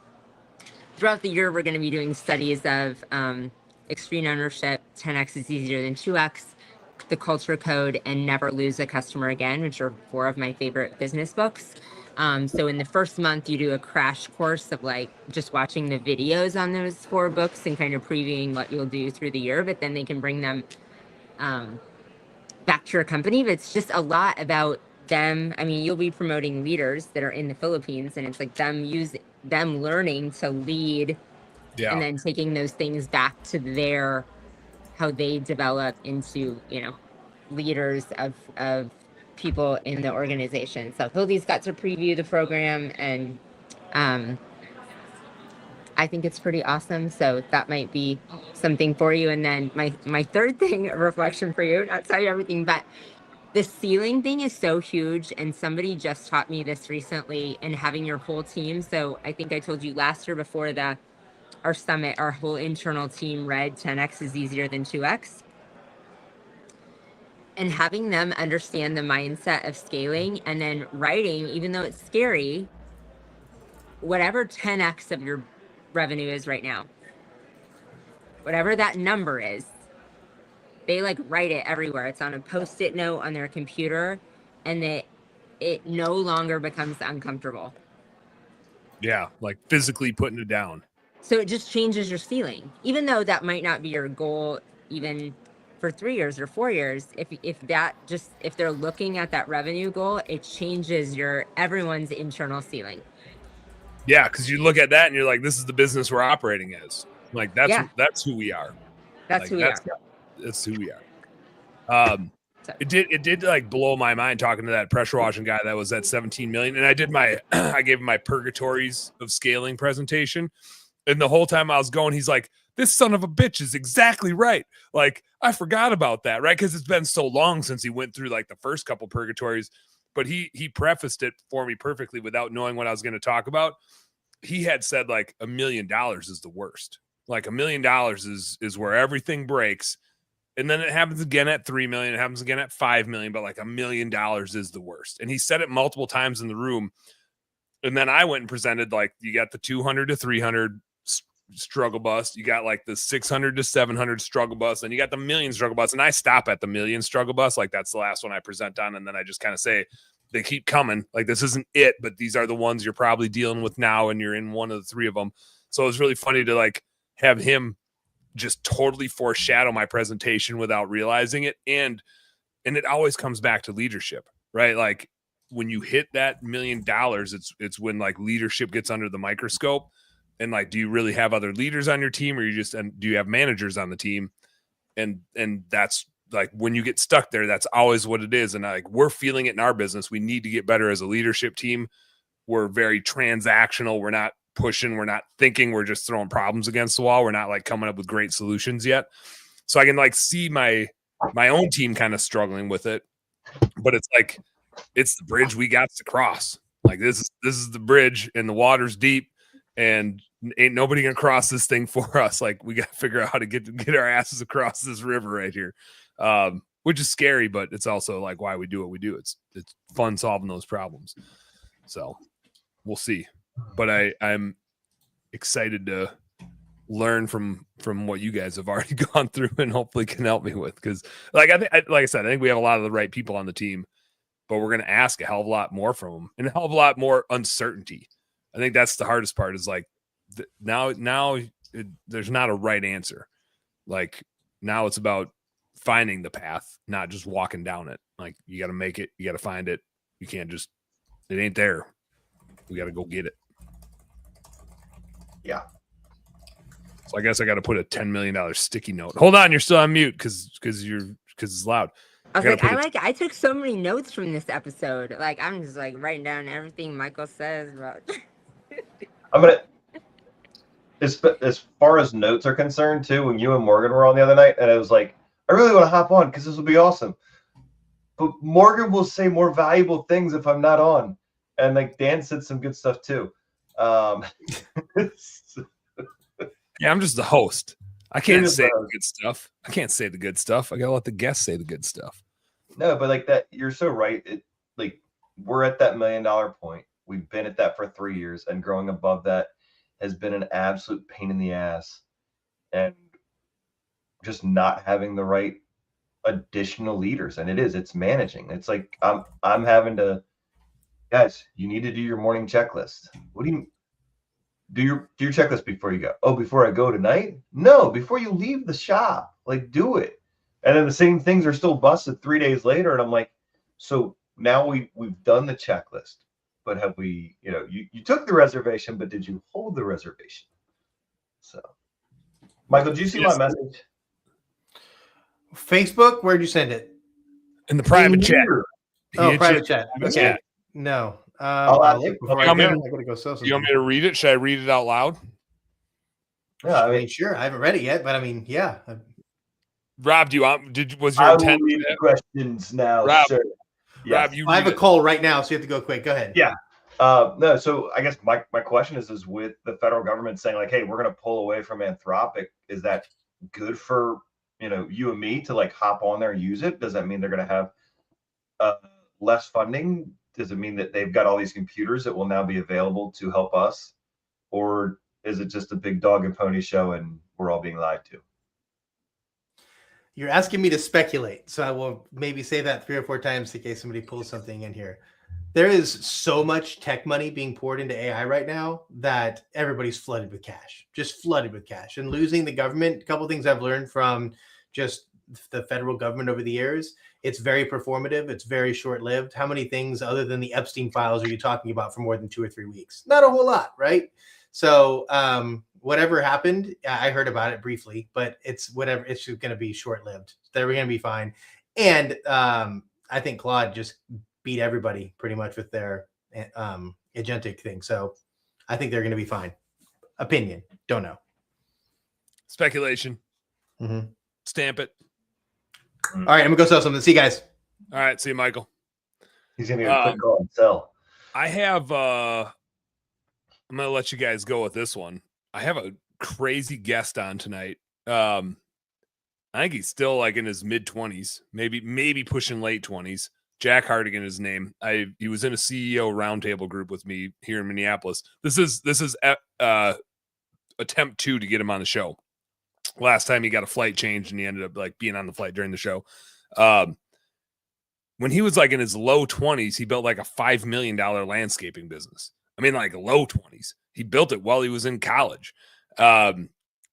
Speaker 3: throughout the year, we're going to be doing studies of extreme ownership, 10x is easier than 2x, the culture code, and never lose a customer again, which are 4 of my favorite business books. So in the first month, you do a crash course of like just watching the videos on those 4 books and kind of previewing what you'll do through the year, but then they can bring them back to your company. But it's just a lot about them. I mean, you'll be promoting leaders that are in the Philippines, and it's like them learning to lead, and then taking those things back to how they develop into, leaders of people in the organization. So Hildy's got to preview the program, and I think it's pretty awesome. So that might be something for you. And then my third thing, a reflection for you, not tell you everything, but the ceiling thing is so huge. And somebody just taught me this recently, and having your whole team. So I think I told you last year before our summit, our whole internal team read 10x is easier than 2x. And having them understand the mindset of scaling, and then writing, even though it's scary, whatever 10x of your revenue is right now, whatever that number is, they like write it everywhere. It's on a Post-it note on their computer, and it no longer becomes uncomfortable. Yeah, like physically putting it down. So it just changes your ceiling, even though that might not be your goal, even for 3 years or 4 years. If they're looking at that revenue goal, it changes everyone's internal ceiling. Yeah, because you look at that and you're like, this is the business we're operating as. Like that's who we are. That's who we are. It did like blow my mind talking to that pressure washing guy that was at 17 million. And I gave him my purgatories of scaling presentation. And the whole time I was going, he's like, this son of a bitch is exactly right. Like, I forgot about that, right? Because it's been so long since he went through like the first couple purgatories, but he prefaced it for me perfectly without knowing what I was going to talk about. He had said like $1 million is the worst. Like $1 million is where everything breaks. And then it happens again at 3 million. It happens again at 5 million, but like $1 million is the worst. And he said it multiple times in the room. And then I went and presented, like, you got the 200 to 300 struggle bus, you got like the 600 to 700 struggle bus, and you got the million struggle bus. And I stop at the million struggle bus. Like, that's the last one I present on. And then I just kind of say,
Speaker 1: they keep coming. Like, this isn't it, but these are the ones you're probably dealing with now, and you're in one of the three of them. So it was really funny to like have him just totally foreshadow my presentation without realizing it. And it always comes back to leadership, right? Like when you hit that $1 million, it's when like leadership gets under the microscope. And like, do you really have other leaders on your team, or do you have managers on the team? And that's like, when you get stuck there, that's always what it is. And like, we're feeling it in our business. We need to get better as a leadership team. We're very transactional. We're not pushing. We're not thinking. We're just throwing problems against the wall. We're not like coming up with great solutions yet. So I can like see my own team kind of struggling with it, but it's like, it's the bridge we got to cross. Like this is the bridge, and the water's deep, and ain't nobody gonna cross this thing for us. Like, we got to figure out how to get our asses across this river right here, which is scary, but it's also like why we do what we do. It's fun solving those problems. So we'll see, but I'm excited to learn from what you guys have already gone through, and hopefully can help me with, because like I said, I think we have a lot of the right people on the team, but we're going to ask a hell of a lot more from them, and a hell of a lot more uncertainty. I think that's the hardest part, is like now there's not a right answer. Like, now it's about finding the path, not just walking down it. Like, you got to make it, you got to find it. You can't just, it ain't there. We got to go get it.
Speaker 6: Yeah.
Speaker 1: So I guess I got to put a $10 million sticky note. Hold on, you're still on mute because it's loud.
Speaker 3: I took so many notes from this episode. Like, I'm just like writing down everything Michael says about.
Speaker 6: I'm gonna, as far as notes are concerned too, when you and Morgan were on the other night, and I was like, I really want to hop on because this will be awesome, but Morgan will say more valuable things if I'm not on, and like Dan said some good stuff too.
Speaker 1: Yeah, I'm just the host. I can't say the good stuff. I can't say the good stuff. I gotta let the guests say the good stuff.
Speaker 6: No, but like that, you're so right. Like, we're at that $1 million point. We've been at that for 3 years, and growing above that has been an absolute pain in the ass. And just not having the right additional leaders, and it's managing. It's like I'm having to, guys, you need to do your morning checklist. What do you do your checklist before you go? Oh, before I go tonight? No, before you leave the shop. Like, do it. And then the same things are still busted 3 days later, and I'm like, so now we've done the checklist, but have we, you took the reservation, but did you hold the reservation? So, Michael, did you see my message?
Speaker 4: Facebook? Where'd you send it?
Speaker 1: In the private chat.
Speaker 4: Oh, private chat. Okay.
Speaker 1: Yeah.
Speaker 4: No.
Speaker 6: I'll
Speaker 4: look before
Speaker 1: I
Speaker 4: I go.
Speaker 1: gotta
Speaker 4: go sell something.
Speaker 1: You want me to read it? Should I read it out loud?
Speaker 6: Yeah,
Speaker 4: I mean, sure. I haven't read it yet, but I mean, yeah.
Speaker 1: Rob, was your intent?
Speaker 6: Read the questions now,
Speaker 1: Rob,
Speaker 6: sir. Yes.
Speaker 1: Rob,
Speaker 4: I have a call right now, so you have to go quick. Go ahead.
Speaker 6: Yeah. No, so I guess my question is with the federal government saying like, hey, we're going to pull away from Anthropic. Is that good for, you and me to like hop on there and use it? Does that mean they're going to have less funding? Does it mean that they've got all these computers that will now be available to help us? Or is it just a big dog and pony show and we're all being lied to?
Speaker 4: You're asking me to speculate, so I will maybe say that 3 or 4 times in case somebody pulls something in here. There is so much tech money being poured into AI right now that everybody's flooded with cash, just flooded with cash. And losing the government, a couple of things I've learned from just the federal government over the years, it's very performative. It's very short-lived. How many things other than the Epstein files are you talking about for more than 2 or 3 weeks? Not a whole lot, right? So whatever happened, I heard about it briefly, but it's whatever. It's going to be short-lived. They're going to be fine. And I think Claude just beat everybody pretty much with their agentic thing. So I think they're going to be fine. Opinion. Don't know.
Speaker 1: Speculation.
Speaker 4: Mm-hmm.
Speaker 1: Stamp it.
Speaker 4: All right, I'm going to go sell something. See you guys.
Speaker 1: All right, see you, Michael.
Speaker 6: He's going to get a quick call and sell.
Speaker 1: I have, I'm going to let you guys go with this one. I have a crazy guest on tonight. I think he's still like in his mid-20s, maybe pushing late 20s. Jack Hardigan is his name. He was in a CEO roundtable group with me here in Minneapolis. This is attempt 2 to get him on the show. Last time he got a flight change and he ended up like being on the flight during the show. when he was like in his low 20s, he built like a $5 million landscaping business. I mean, like low 20s. He built it while he was in college. And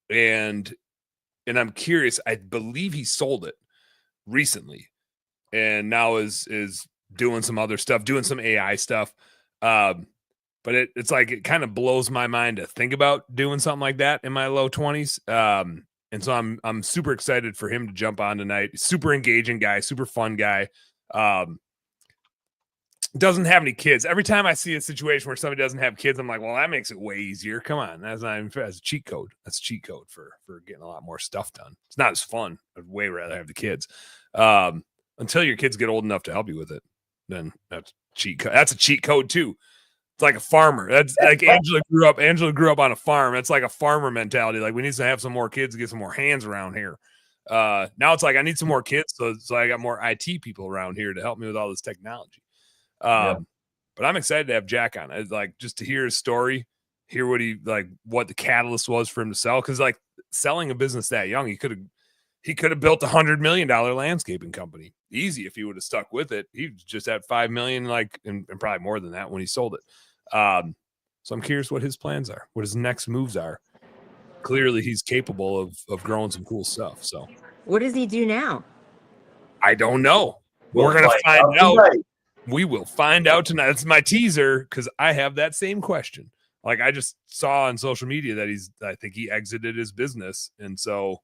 Speaker 1: I'm curious, I believe he sold it recently and now is doing some other stuff, doing some AI stuff. But it's like, it kind of blows my mind to think about doing something like that in my low 20s. And so I'm super excited for him to jump on tonight. Super engaging guy, super fun guy. Doesn't have any kids. Every time I see a situation where somebody doesn't have kids, I'm like, well, that makes it way easier. Come on. That's not even fair. That's a cheat code. That's a cheat code for getting a lot more stuff done. It's not as fun. I'd way rather have the kids. Until your kids get old enough to help you with it, then that's cheat code. That's a cheat code too. It's like a farmer. That's like Angela grew up on a farm. It's like a farmer mentality. Like, we need to have some more kids to get some more hands around here. Now it's like, I need some more kids. So I got more IT people around here to help me with all this technology. But I'm excited to have Jack on. It's like, just to hear his story, hear what the catalyst was for him to sell. Cause like, selling a business that young, he could have built $100 million landscaping company easy if he would have stuck with it. He just had 5 million, and probably more than that when he sold it. So I'm curious what his plans are, what his next moves are. Clearly he's capable of growing some cool stuff. So
Speaker 3: What does he do now?
Speaker 1: I don't know. We're going to find out. We will find out tonight. That's my teaser, because I have that same question. Like, I just saw on social media that I think he exited his business. And so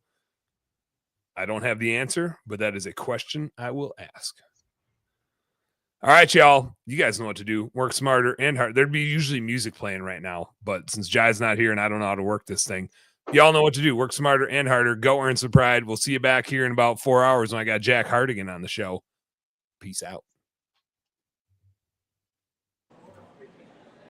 Speaker 1: I don't have the answer, but that is a question I will ask. All right, y'all. You guys know what to do. Work smarter and harder. There'd be usually music playing right now, but since Jai's not here and I don't know how to work this thing, y'all know what to do. Work smarter and harder. Go earn some pride. We'll see you back here in about 4 hours when I got Jack Hardigan on the show. Peace out.